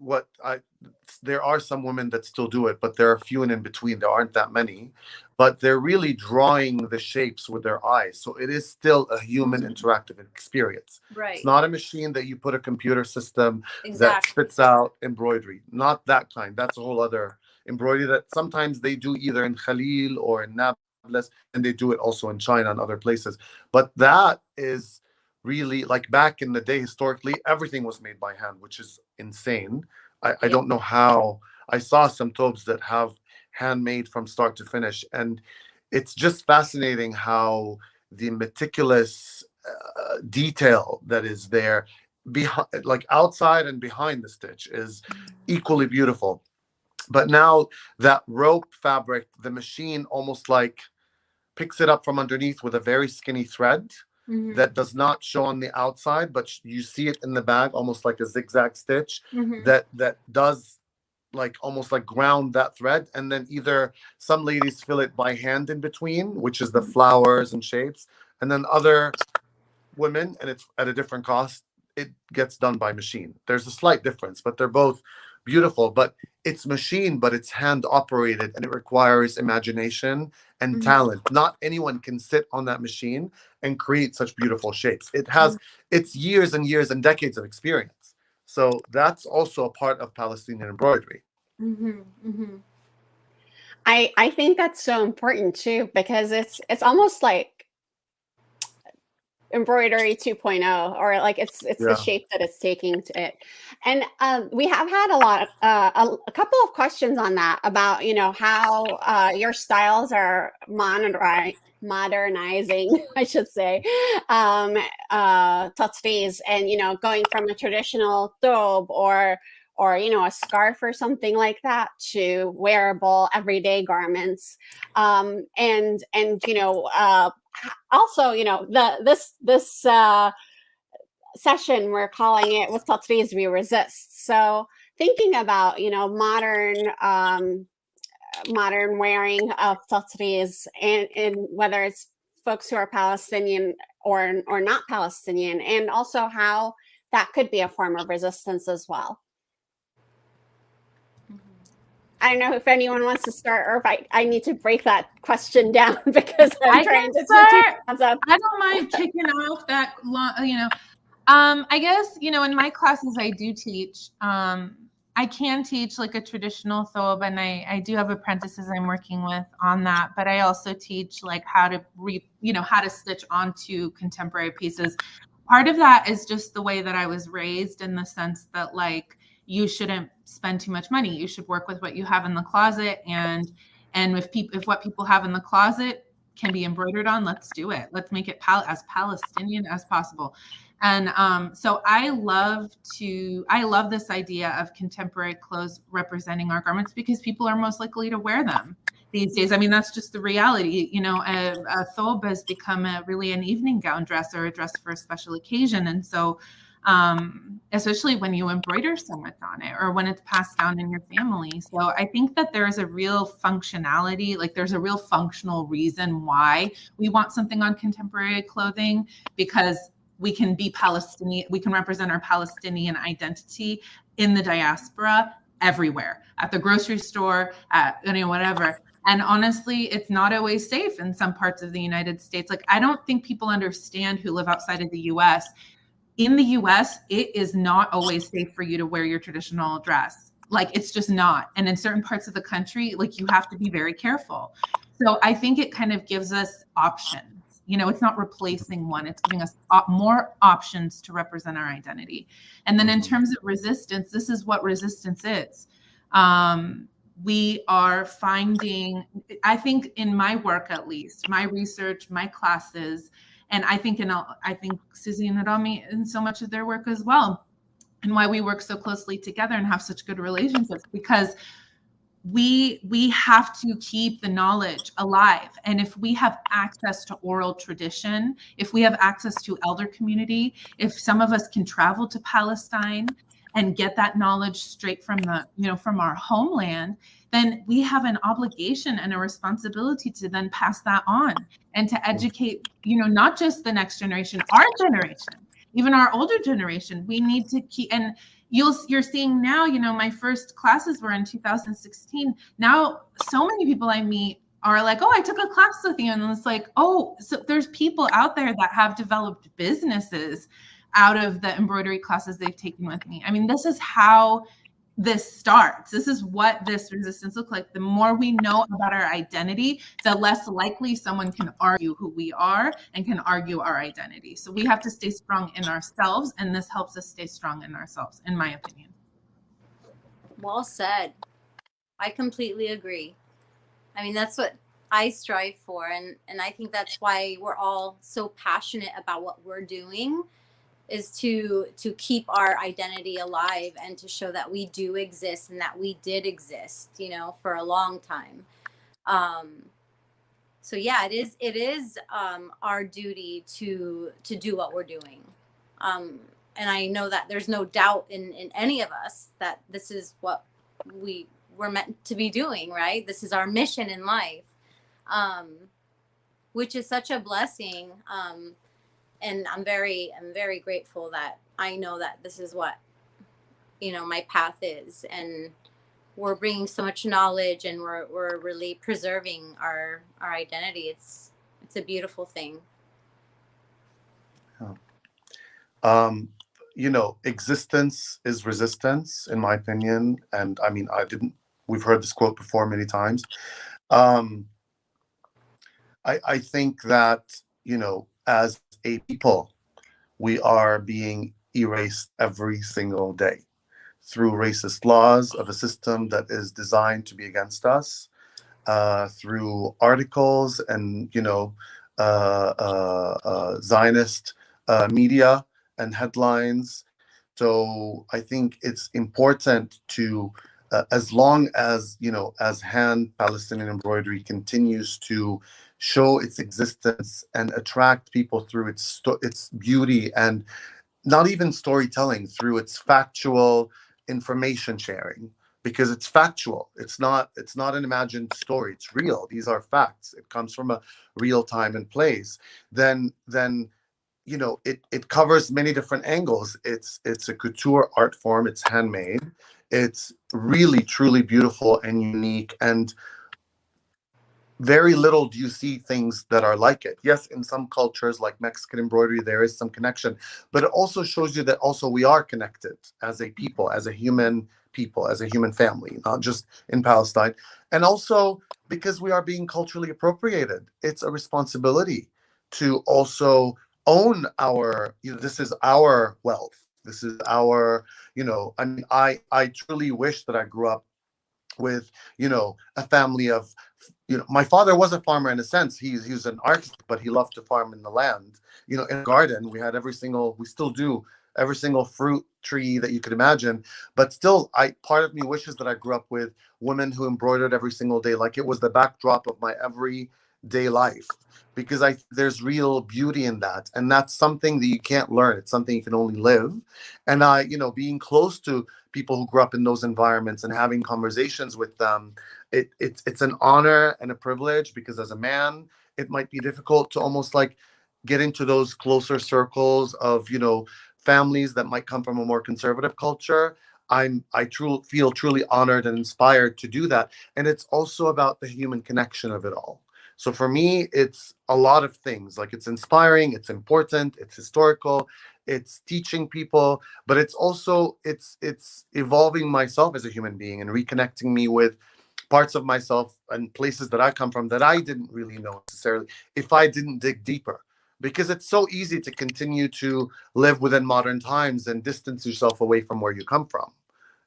Speaker 4: there are some women that still do it, but there are few and in between. There aren't that many, but they're really drawing the shapes with their eyes. So it is still a human interactive experience.
Speaker 3: Right.
Speaker 4: It's not a machine that you put a computer system that
Speaker 3: Exactly.
Speaker 4: spits out embroidery. Not that kind. That's a whole other embroidery that sometimes they do either in Khalil or in Nablus, and they do it also in China and other places. But that is really, like, back in the day, historically, everything was made by hand, which is insane. I don't know how. I saw some tobes that have handmade from start to finish, and it's just fascinating how the meticulous detail that is there behind, like outside and behind the stitch, is equally beautiful. But now that rope fabric, the machine almost like picks it up from underneath with a very skinny thread that does not show on the outside, but you see it in the bag, almost like a zigzag stitch that does like almost like ground that thread. And then either some ladies fill it by hand in between, which is the flowers and shapes, and then other women, and it's at a different cost, it gets done by machine. There's a slight difference, but they're both beautiful. But it's machine, but it's hand operated, and it requires imagination and talent. Not anyone can sit on that machine and create such beautiful shapes. It's years and years and decades of experience. So that's also a part of Palestinian embroidery.
Speaker 1: I think that's so important too, because it's almost like embroidery 2.0, or like it's the shape that it's taking to it. And we have had a couple of questions on that, about, you know, how your styles are modernizing, I should say, Tatreez, and, you know, going from a traditional thobe or you know, a scarf or something like that to wearable everyday garments. And you know, also, you know, this session, we're calling it With Tatreez We Resist. So thinking about, you know, modern wearing of Tatreez, and whether it's folks who are Palestinian or not Palestinian, and also how that could be a form of resistance as well. I don't know if anyone wants to start, or if I need to break that question down, because I'm trying to
Speaker 2: start. I don't mind kicking off that, you know. I guess, you know, in my classes I do teach. I can teach like a traditional thobe, and I do have apprentices I'm working with on that. But I also teach like how to how to stitch onto contemporary pieces. Part of that is just the way that I was raised, in the sense that, like, you shouldn't spend too much money. You should work with what you have in the closet, and if what people have in the closet can be embroidered on, let's do it. Let's make it as Palestinian as possible. And so I love this idea of contemporary clothes representing our garments, because people are most likely to wear them these days. I mean, that's just the reality. You know, a thobe has become really an evening gown dress, or a dress for a special occasion. And so especially when you embroider so much on it, or when it's passed down in your family. So I think that there's a real functionality, like there's a real functional reason why we want something on contemporary clothing, because we can be Palestinian, we can represent our Palestinian identity in the diaspora everywhere, at the grocery store, at, you know, whatever. And honestly, it's not always safe in some parts of the United States. Like, I don't think people understand, who live outside of the US. In the US, it is not always safe for you to wear your traditional dress. Like, it's just not. And in certain parts of the country, like, you have to be very careful. So I think it kind of gives us options. You know, it's not replacing one, it's giving us more options to represent our identity. And then in terms of resistance, this is what resistance is. We are finding, I think in my work, at least, my research, my classes, and I think Suzy and Rami in so much of their work as well, and why we work so closely together and have such good relationships, because we have to keep the knowledge alive. And if we have access to oral tradition, if we have access to elder community, if some of us can travel to Palestine and get that knowledge straight from the, you know, from our homeland, then we have an obligation and a responsibility to then pass that on and to educate, you know, not just the next generation, our generation, even our older generation. We need to keep, and you're seeing now, you know, my first classes were in 2016. Now, so many people I meet are like, oh, I took a class with you. And it's like, oh, so there's people out there that have developed businesses out of the embroidery classes they've taken with me. I mean, this is how this starts. This is what this resistance looks like. The more we know about our identity, the less likely someone can argue who we are and can argue our identity. So we have to stay strong in ourselves, and this helps us stay strong in ourselves, in my opinion.
Speaker 3: Well said. I completely agree. I mean, that's what I strive for, and I think that's why we're all so passionate about what we're doing, is to keep our identity alive and to show that we do exist and that we did exist, you know, for a long time. So yeah, it is our duty to do what we're doing. And I know that there's no doubt in any of us that this is what we're meant to be doing, right? This is our mission in life, which is such a blessing. And I'm very grateful that I know that this is what, you know, my path is, and we're bringing so much knowledge, and we're really preserving our identity. It's a beautiful thing.
Speaker 4: You know, existence is resistance, in my opinion. And I mean, we've heard this quote before many times. I think that, you know, as a people, we are being erased every single day through racist laws of a system that is designed to be against us, through articles and, you know, Zionist media and headlines. So I think it's important to, as long as, you know, as hand Palestinian embroidery continues to show its existence and attract people through its beauty, and not even storytelling, through its factual information sharing, because it's factual. It's not an imagined story. It's real. These are facts. It comes from a real time and place. Then you know, it covers many different angles. It's a couture art form. It's handmade. It's really, truly beautiful and unique, and very little do you see things that are like it. Yes, in some cultures like Mexican embroidery, there is some connection, but it also shows you that also we are connected as a people, as a human people, as a human family, not just in Palestine. And also because we are being culturally appropriated, it's a responsibility to also own our, you know, this is our wealth. This is our, you know, I mean, I truly wish that I grew up with, you know, a family of, you know, my father was a farmer in a sense. He was an artist, but he loved to farm in the land, you know, in a garden. We had we still do every single fruit tree that you could imagine. But still, part of me wishes that I grew up with women who embroidered every single day, like it was the backdrop of my everyday life, because there's real beauty in that. And that's something that you can't learn. It's something you can only live. And you know, being close to people who grew up in those environments and having conversations with them, it's an honor and a privilege, because as a man, it might be difficult to almost like get into those closer circles of, you know, families that might come from a more conservative culture. I feel truly honored and inspired to do that. And it's also about the human connection of it all. So for me, it's a lot of things. Like, it's inspiring, it's important, it's historical, it's teaching people, but it's also it's evolving myself as a human being and reconnecting me with parts of myself and places that I come from that I didn't really know necessarily if I didn't dig deeper. Because it's so easy to continue to live within modern times and distance yourself away from where you come from,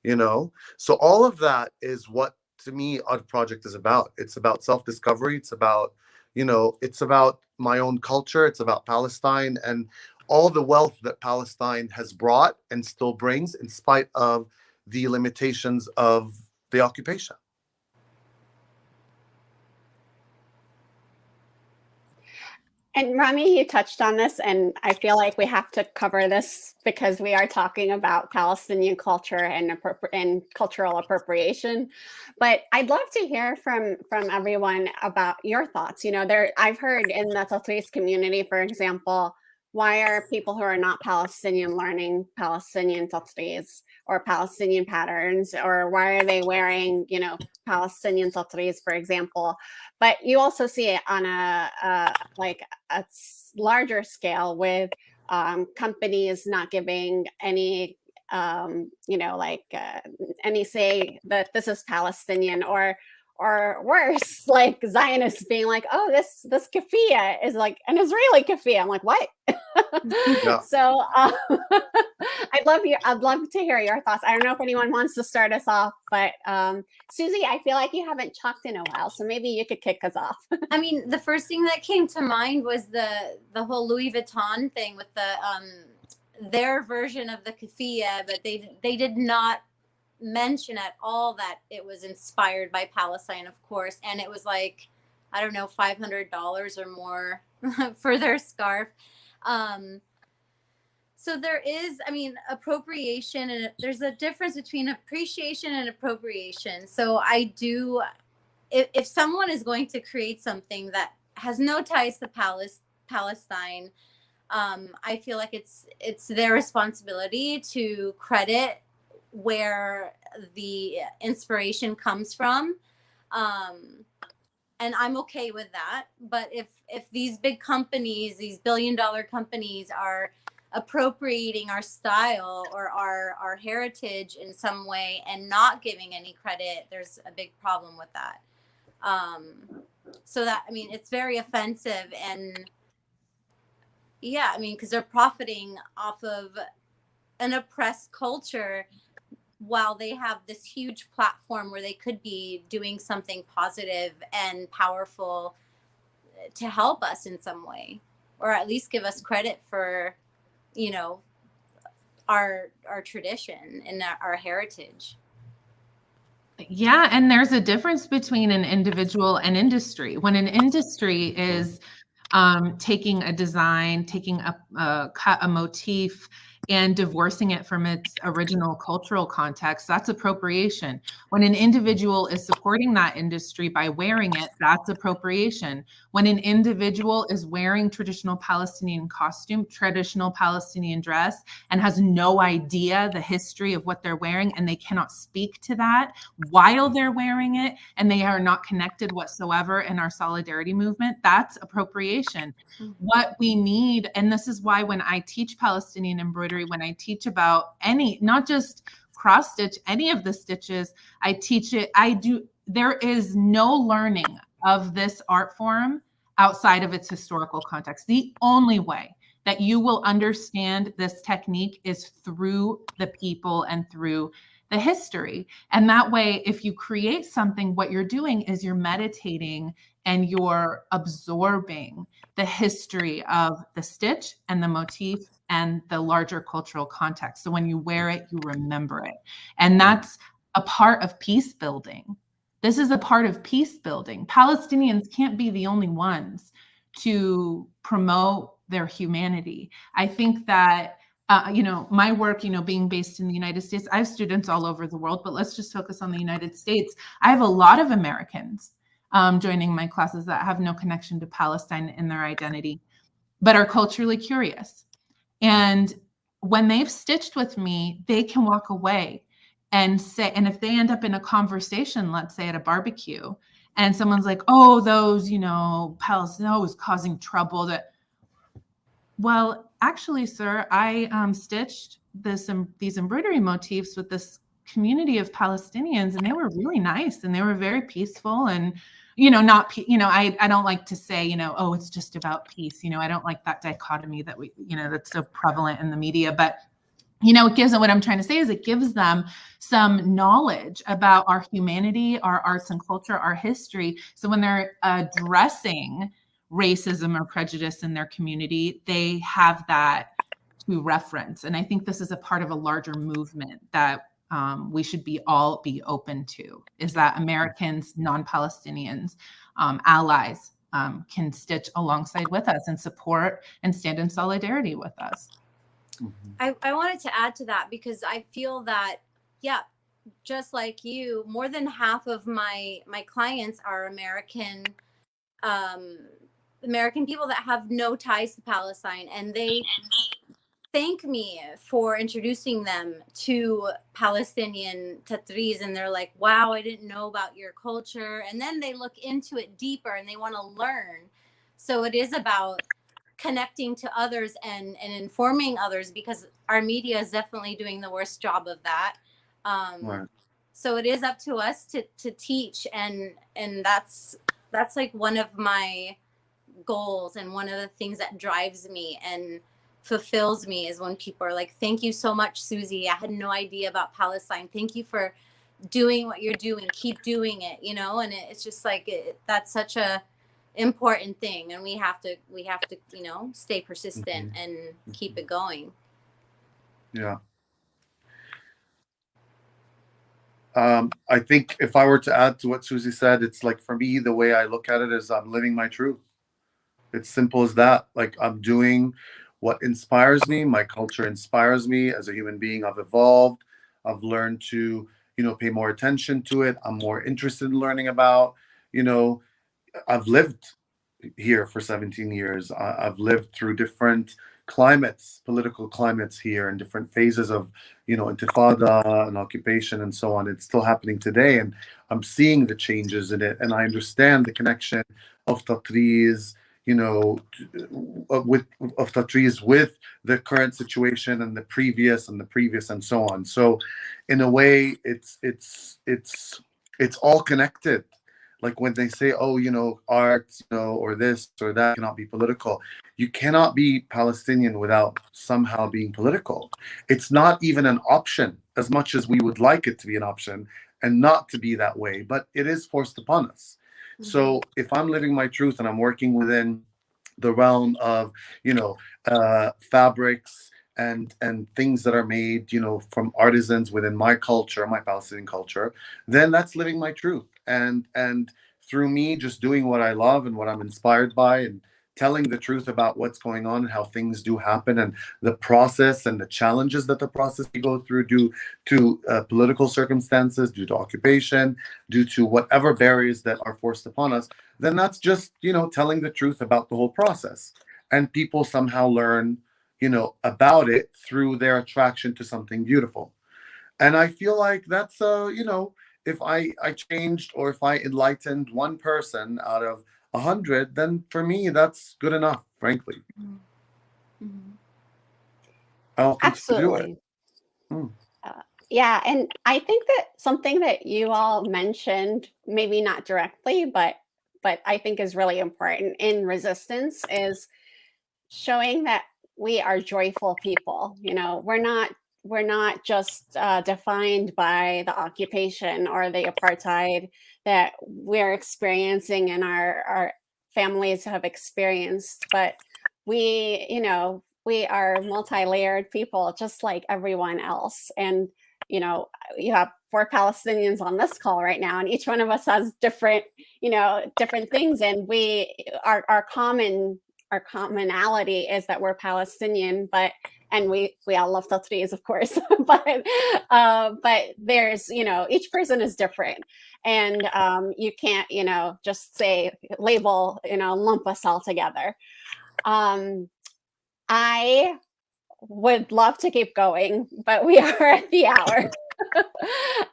Speaker 4: you know? So all of that is what, to me, Art Project is about. It's about self-discovery. It's about, it's about my own culture. It's about Palestine and all the wealth that Palestine has brought and still brings in spite of the limitations of the occupation.
Speaker 1: And Rami, you touched on this, and I feel like we have to cover this because we are talking about Palestinian culture and cultural appropriation. But I'd love to hear from everyone about your thoughts. I've heard in the Tatreez community, for example, why are people who are not Palestinian learning Palestinian Tatreez or Palestinian patterns, or why are they wearing, Palestinian Tatreez, for example? But you also see it on a larger scale with companies not giving any, any say that this is Palestinian, or worse, like Zionists being like, oh, this keffiyeh is like an Israeli keffiyeh. I'm like, what?
Speaker 4: Yeah.
Speaker 1: So I'd love to hear your thoughts. I don't know if anyone wants to start us off, but Suzy, I feel like you haven't talked in a while, so maybe you could kick us off.
Speaker 3: I mean, the first thing that came to mind was the whole Louis Vuitton thing with the their version of the keffiyeh, but they did not mention at all that it was inspired by Palestine, of course, and it was like, I don't know, $500 or more for their scarf. So there is, I mean, appropriation, and there's a difference between appreciation and appropriation. So I do, if someone is going to create something that has no ties to Palestine, I feel like it's their responsibility to credit where the inspiration comes from. And I'm okay with that. But if these big companies, these billion-dollar companies, are appropriating our style or our heritage in some way and not giving any credit, there's a big problem with that. So that, I mean, it's very offensive. And yeah, I mean, because they're profiting off of an oppressed culture while they have this huge platform where they could be doing something positive and powerful to help us in some way, or at least give us credit for, our tradition and our heritage.
Speaker 2: Yeah, and there's a difference between an individual and industry. When an industry is taking a design, taking a motif, and divorcing it from its original cultural context, that's appropriation. When an individual is supporting that industry by wearing it, that's appropriation. When an individual is wearing traditional Palestinian costume, traditional Palestinian dress, and has no idea the history of what they're wearing, and they cannot speak to that while they're wearing it, and they are not connected whatsoever in our solidarity movement, that's appropriation. What we need, and this is why when I teach Palestinian embroidery, when I teach about any, not just cross stitch, any of the stitches, I teach it, there is no learning of this art form outside of its historical context. The only way that you will understand this technique is through the people and through the history. And that way, if you create something, what you're doing is you're meditating and you're absorbing the history of the stitch and the motif and the larger cultural context. So when you wear it, you remember it. And that's a part of peace building. This is a part of peace building. Palestinians can't be the only ones to promote their humanity. I think that my work, being based in the United States, I have students all over the world, but let's just focus on the United States. I have a lot of Americans joining my classes that have no connection to Palestine in their identity, but are culturally curious. And when they've stitched with me, they can walk away and say, and if they end up in a conversation, let's say at a barbecue, and someone's like, oh, those, Palestine is causing trouble, well, actually, sir, I stitched these embroidery motifs with this community of Palestinians, and they were really nice, and they were very peaceful, and I don't like to say, oh, it's just about peace. I don't like that dichotomy that that's so prevalent in the media, but it gives them, what I'm trying to say is it gives them some knowledge about our humanity, our arts and culture, our history. So when they're addressing racism or prejudice in their community, they have that to reference. And I think this is a part of a larger movement that we should all be open to, is that Americans, non-Palestinians, allies can stitch alongside with us and support and stand in solidarity with us.
Speaker 3: I wanted to add to that because I feel that, yeah, just like you, more than half of my clients are American people that have no ties to Palestine, and they thank me for introducing them to Palestinian Tatreez, and they're like, wow, I didn't know about your culture. And then they look into it deeper and they want to learn. So it is about connecting to others and informing others, because our media is definitely doing the worst job of that.
Speaker 4: Right.
Speaker 3: So it is up to us to teach, and that's like one of my goals, and one of the things that drives me and fulfills me is when people are like, thank you so much, Suzy, I had no idea about Palestine, thank you for doing what you're doing, keep doing it, and it's just like that's such a important thing, and we have to stay persistent and keep it going.
Speaker 4: Yeah. I think if I were to add to what Suzy said, it's like, for me, the way I look at it is I'm living my truth. It's simple as that. Like, I'm doing what inspires me. My culture inspires me as a human being. I've evolved. I've learned to, pay more attention to it. I'm more interested in learning about, I've lived here for 17 years. I've lived through different climates, political climates here, and different phases of, intifada and occupation and so on. It's still happening today, and I'm seeing the changes in it, and I understand the connection of Tatreez, of Tatreez with the current situation and the previous and so on. So, in a way, it's all connected. Like when they say, oh, art, or this or that cannot be political. You cannot be Palestinian without somehow being political. It's not even an option, as much as we would like it to be an option and not to be that way, but it is forced upon us. So if I'm living my truth and I'm working within the realm of, fabrics and things that are made, from artisans within my culture, my Palestinian culture, then that's living my truth. And through me just doing what I love and what I'm inspired by, and telling the truth about what's going on and how things do happen, and the process and the challenges that the process we go through due to political circumstances, due to occupation, due to whatever barriers that are forced upon us, then that's just, telling the truth about the whole process. And people somehow learn, about it through their attraction to something beautiful. And I feel like that's, if I changed, or if I enlightened one person out of 100, then for me, that's good enough, frankly. I'll continue to do it.
Speaker 1: Yeah, and I think that something that you all mentioned, maybe not directly, but I think is really important in resistance, is showing that we are joyful people. We're not just defined by the occupation or the apartheid that we're experiencing and our families have experienced, but we are multi-layered people just like everyone else. And you have 4 Palestinians on this call right now, and each one of us has different things, and our commonality is that we're Palestinian, and we all love Tatreez, of course, but there's, each person is different, and you can't, just say, label, lump us all together. I would love to keep going, but we are at the hour.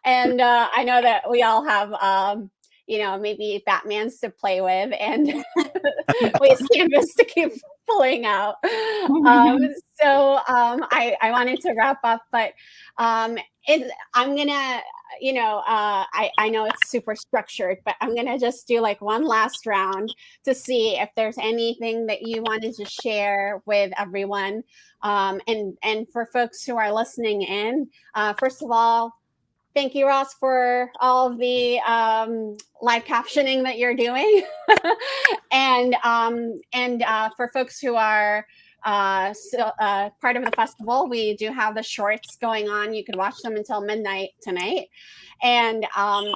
Speaker 1: And I know that we all have, maybe Batmans to play with and waste canvas to keep pulling out. I wanted to wrap up, but I'm gonna, I know it's super structured, but I'm gonna just do like one last round to see if there's anything that you wanted to share with everyone. And for folks who are listening in, first of all, thank you, Ross, for all of the live captioning that you're doing. and for folks who are part of the festival, we do have the shorts going on. You can watch them until midnight tonight. And I'm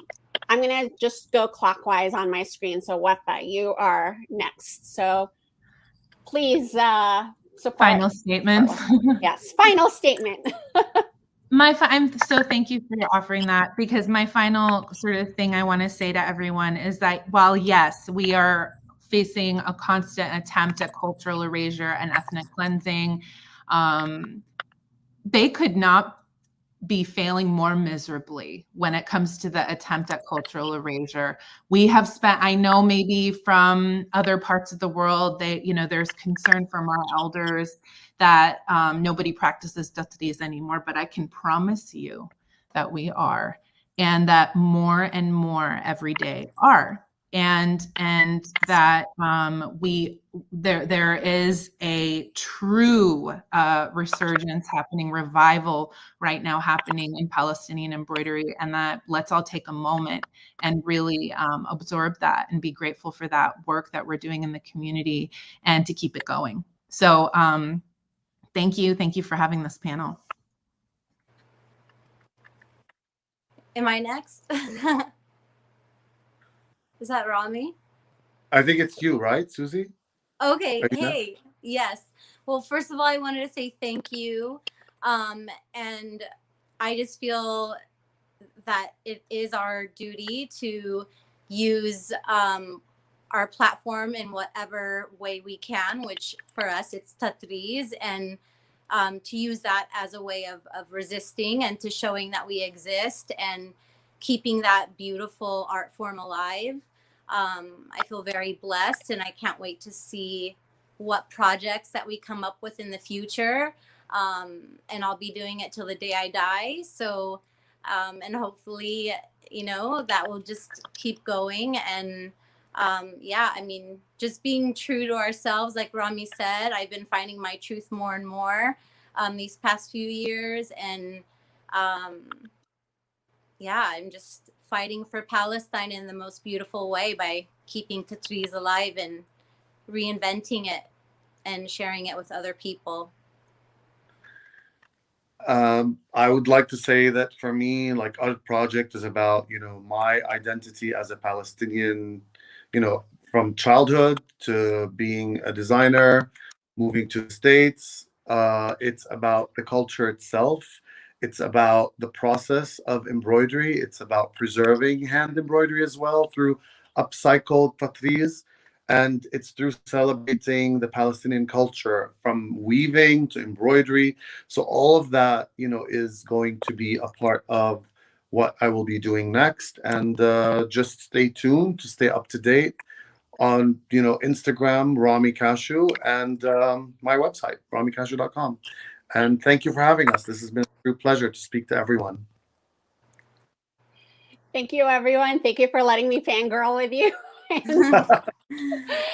Speaker 1: going to just go clockwise on my screen. So Wafa, you are next. So please support.
Speaker 2: Final statements.
Speaker 1: Yes, final statement.
Speaker 2: Thank you for offering that, because my final sort of thing I want to say to everyone is that while yes, we are facing a constant attempt at cultural erasure and ethnic cleansing, they could not be failing more miserably when it comes to the attempt at cultural erasure. We have spent, I know maybe from other parts of the world, there's concern from our elders that nobody practices Tatreez anymore, but I can promise you that we are, and that more and more every day are. And that there is a true resurgence happening, revival right now happening in Palestinian embroidery, and that let's all take a moment and really absorb that and be grateful for that work that we're doing in the community and to keep it going. So thank you for having this panel.
Speaker 3: Am I next? Is that Rami?
Speaker 4: I think it's you, right, Suzy?
Speaker 3: Okay. Hey, yes. Well, first of all, I wanted to say thank you. And I just feel that it is our duty to use our platform in whatever way we can, which for us, it's Tatreez, and to use that as a way of resisting and to showing that we exist and keeping that beautiful art form alive. I feel very blessed, and I can't wait to see what projects that we come up with in the future. And I'll be doing it till the day I die. So, and hopefully, that will just keep going. And yeah, I mean, just being true to ourselves, like Rami said, I've been finding my truth more and more these past few years. And yeah, I'm just fighting for Palestine in the most beautiful way by keeping Tatreez alive and reinventing it and sharing it with other people.
Speaker 4: I would like to say that for me, like, Art Project is about, my identity as a Palestinian, from childhood to being a designer, moving to the States. It's about the culture itself. It's about the process of embroidery. It's about preserving hand embroidery as well through upcycled Tatreez. And it's through celebrating the Palestinian culture, from weaving to embroidery. So all of that, is going to be a part of what I will be doing next. And just stay tuned to stay up to date on, Instagram, Rami Kashou, and my website, ramikashou.com. And thank you for having us. This has been a true pleasure to speak to everyone.
Speaker 1: Thank you, everyone. Thank you for letting me fangirl with you.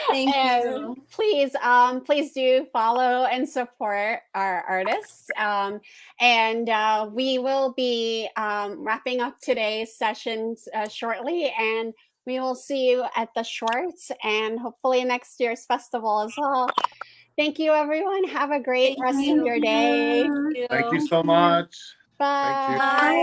Speaker 3: Thank you.
Speaker 1: Please do follow and support our artists. And we will be wrapping up today's sessions shortly, and we will see you at the shorts and hopefully next year's festival as well. Thank you, everyone. Have a great rest of your day.
Speaker 4: Thank you so much.
Speaker 1: Bye.
Speaker 4: Thank you.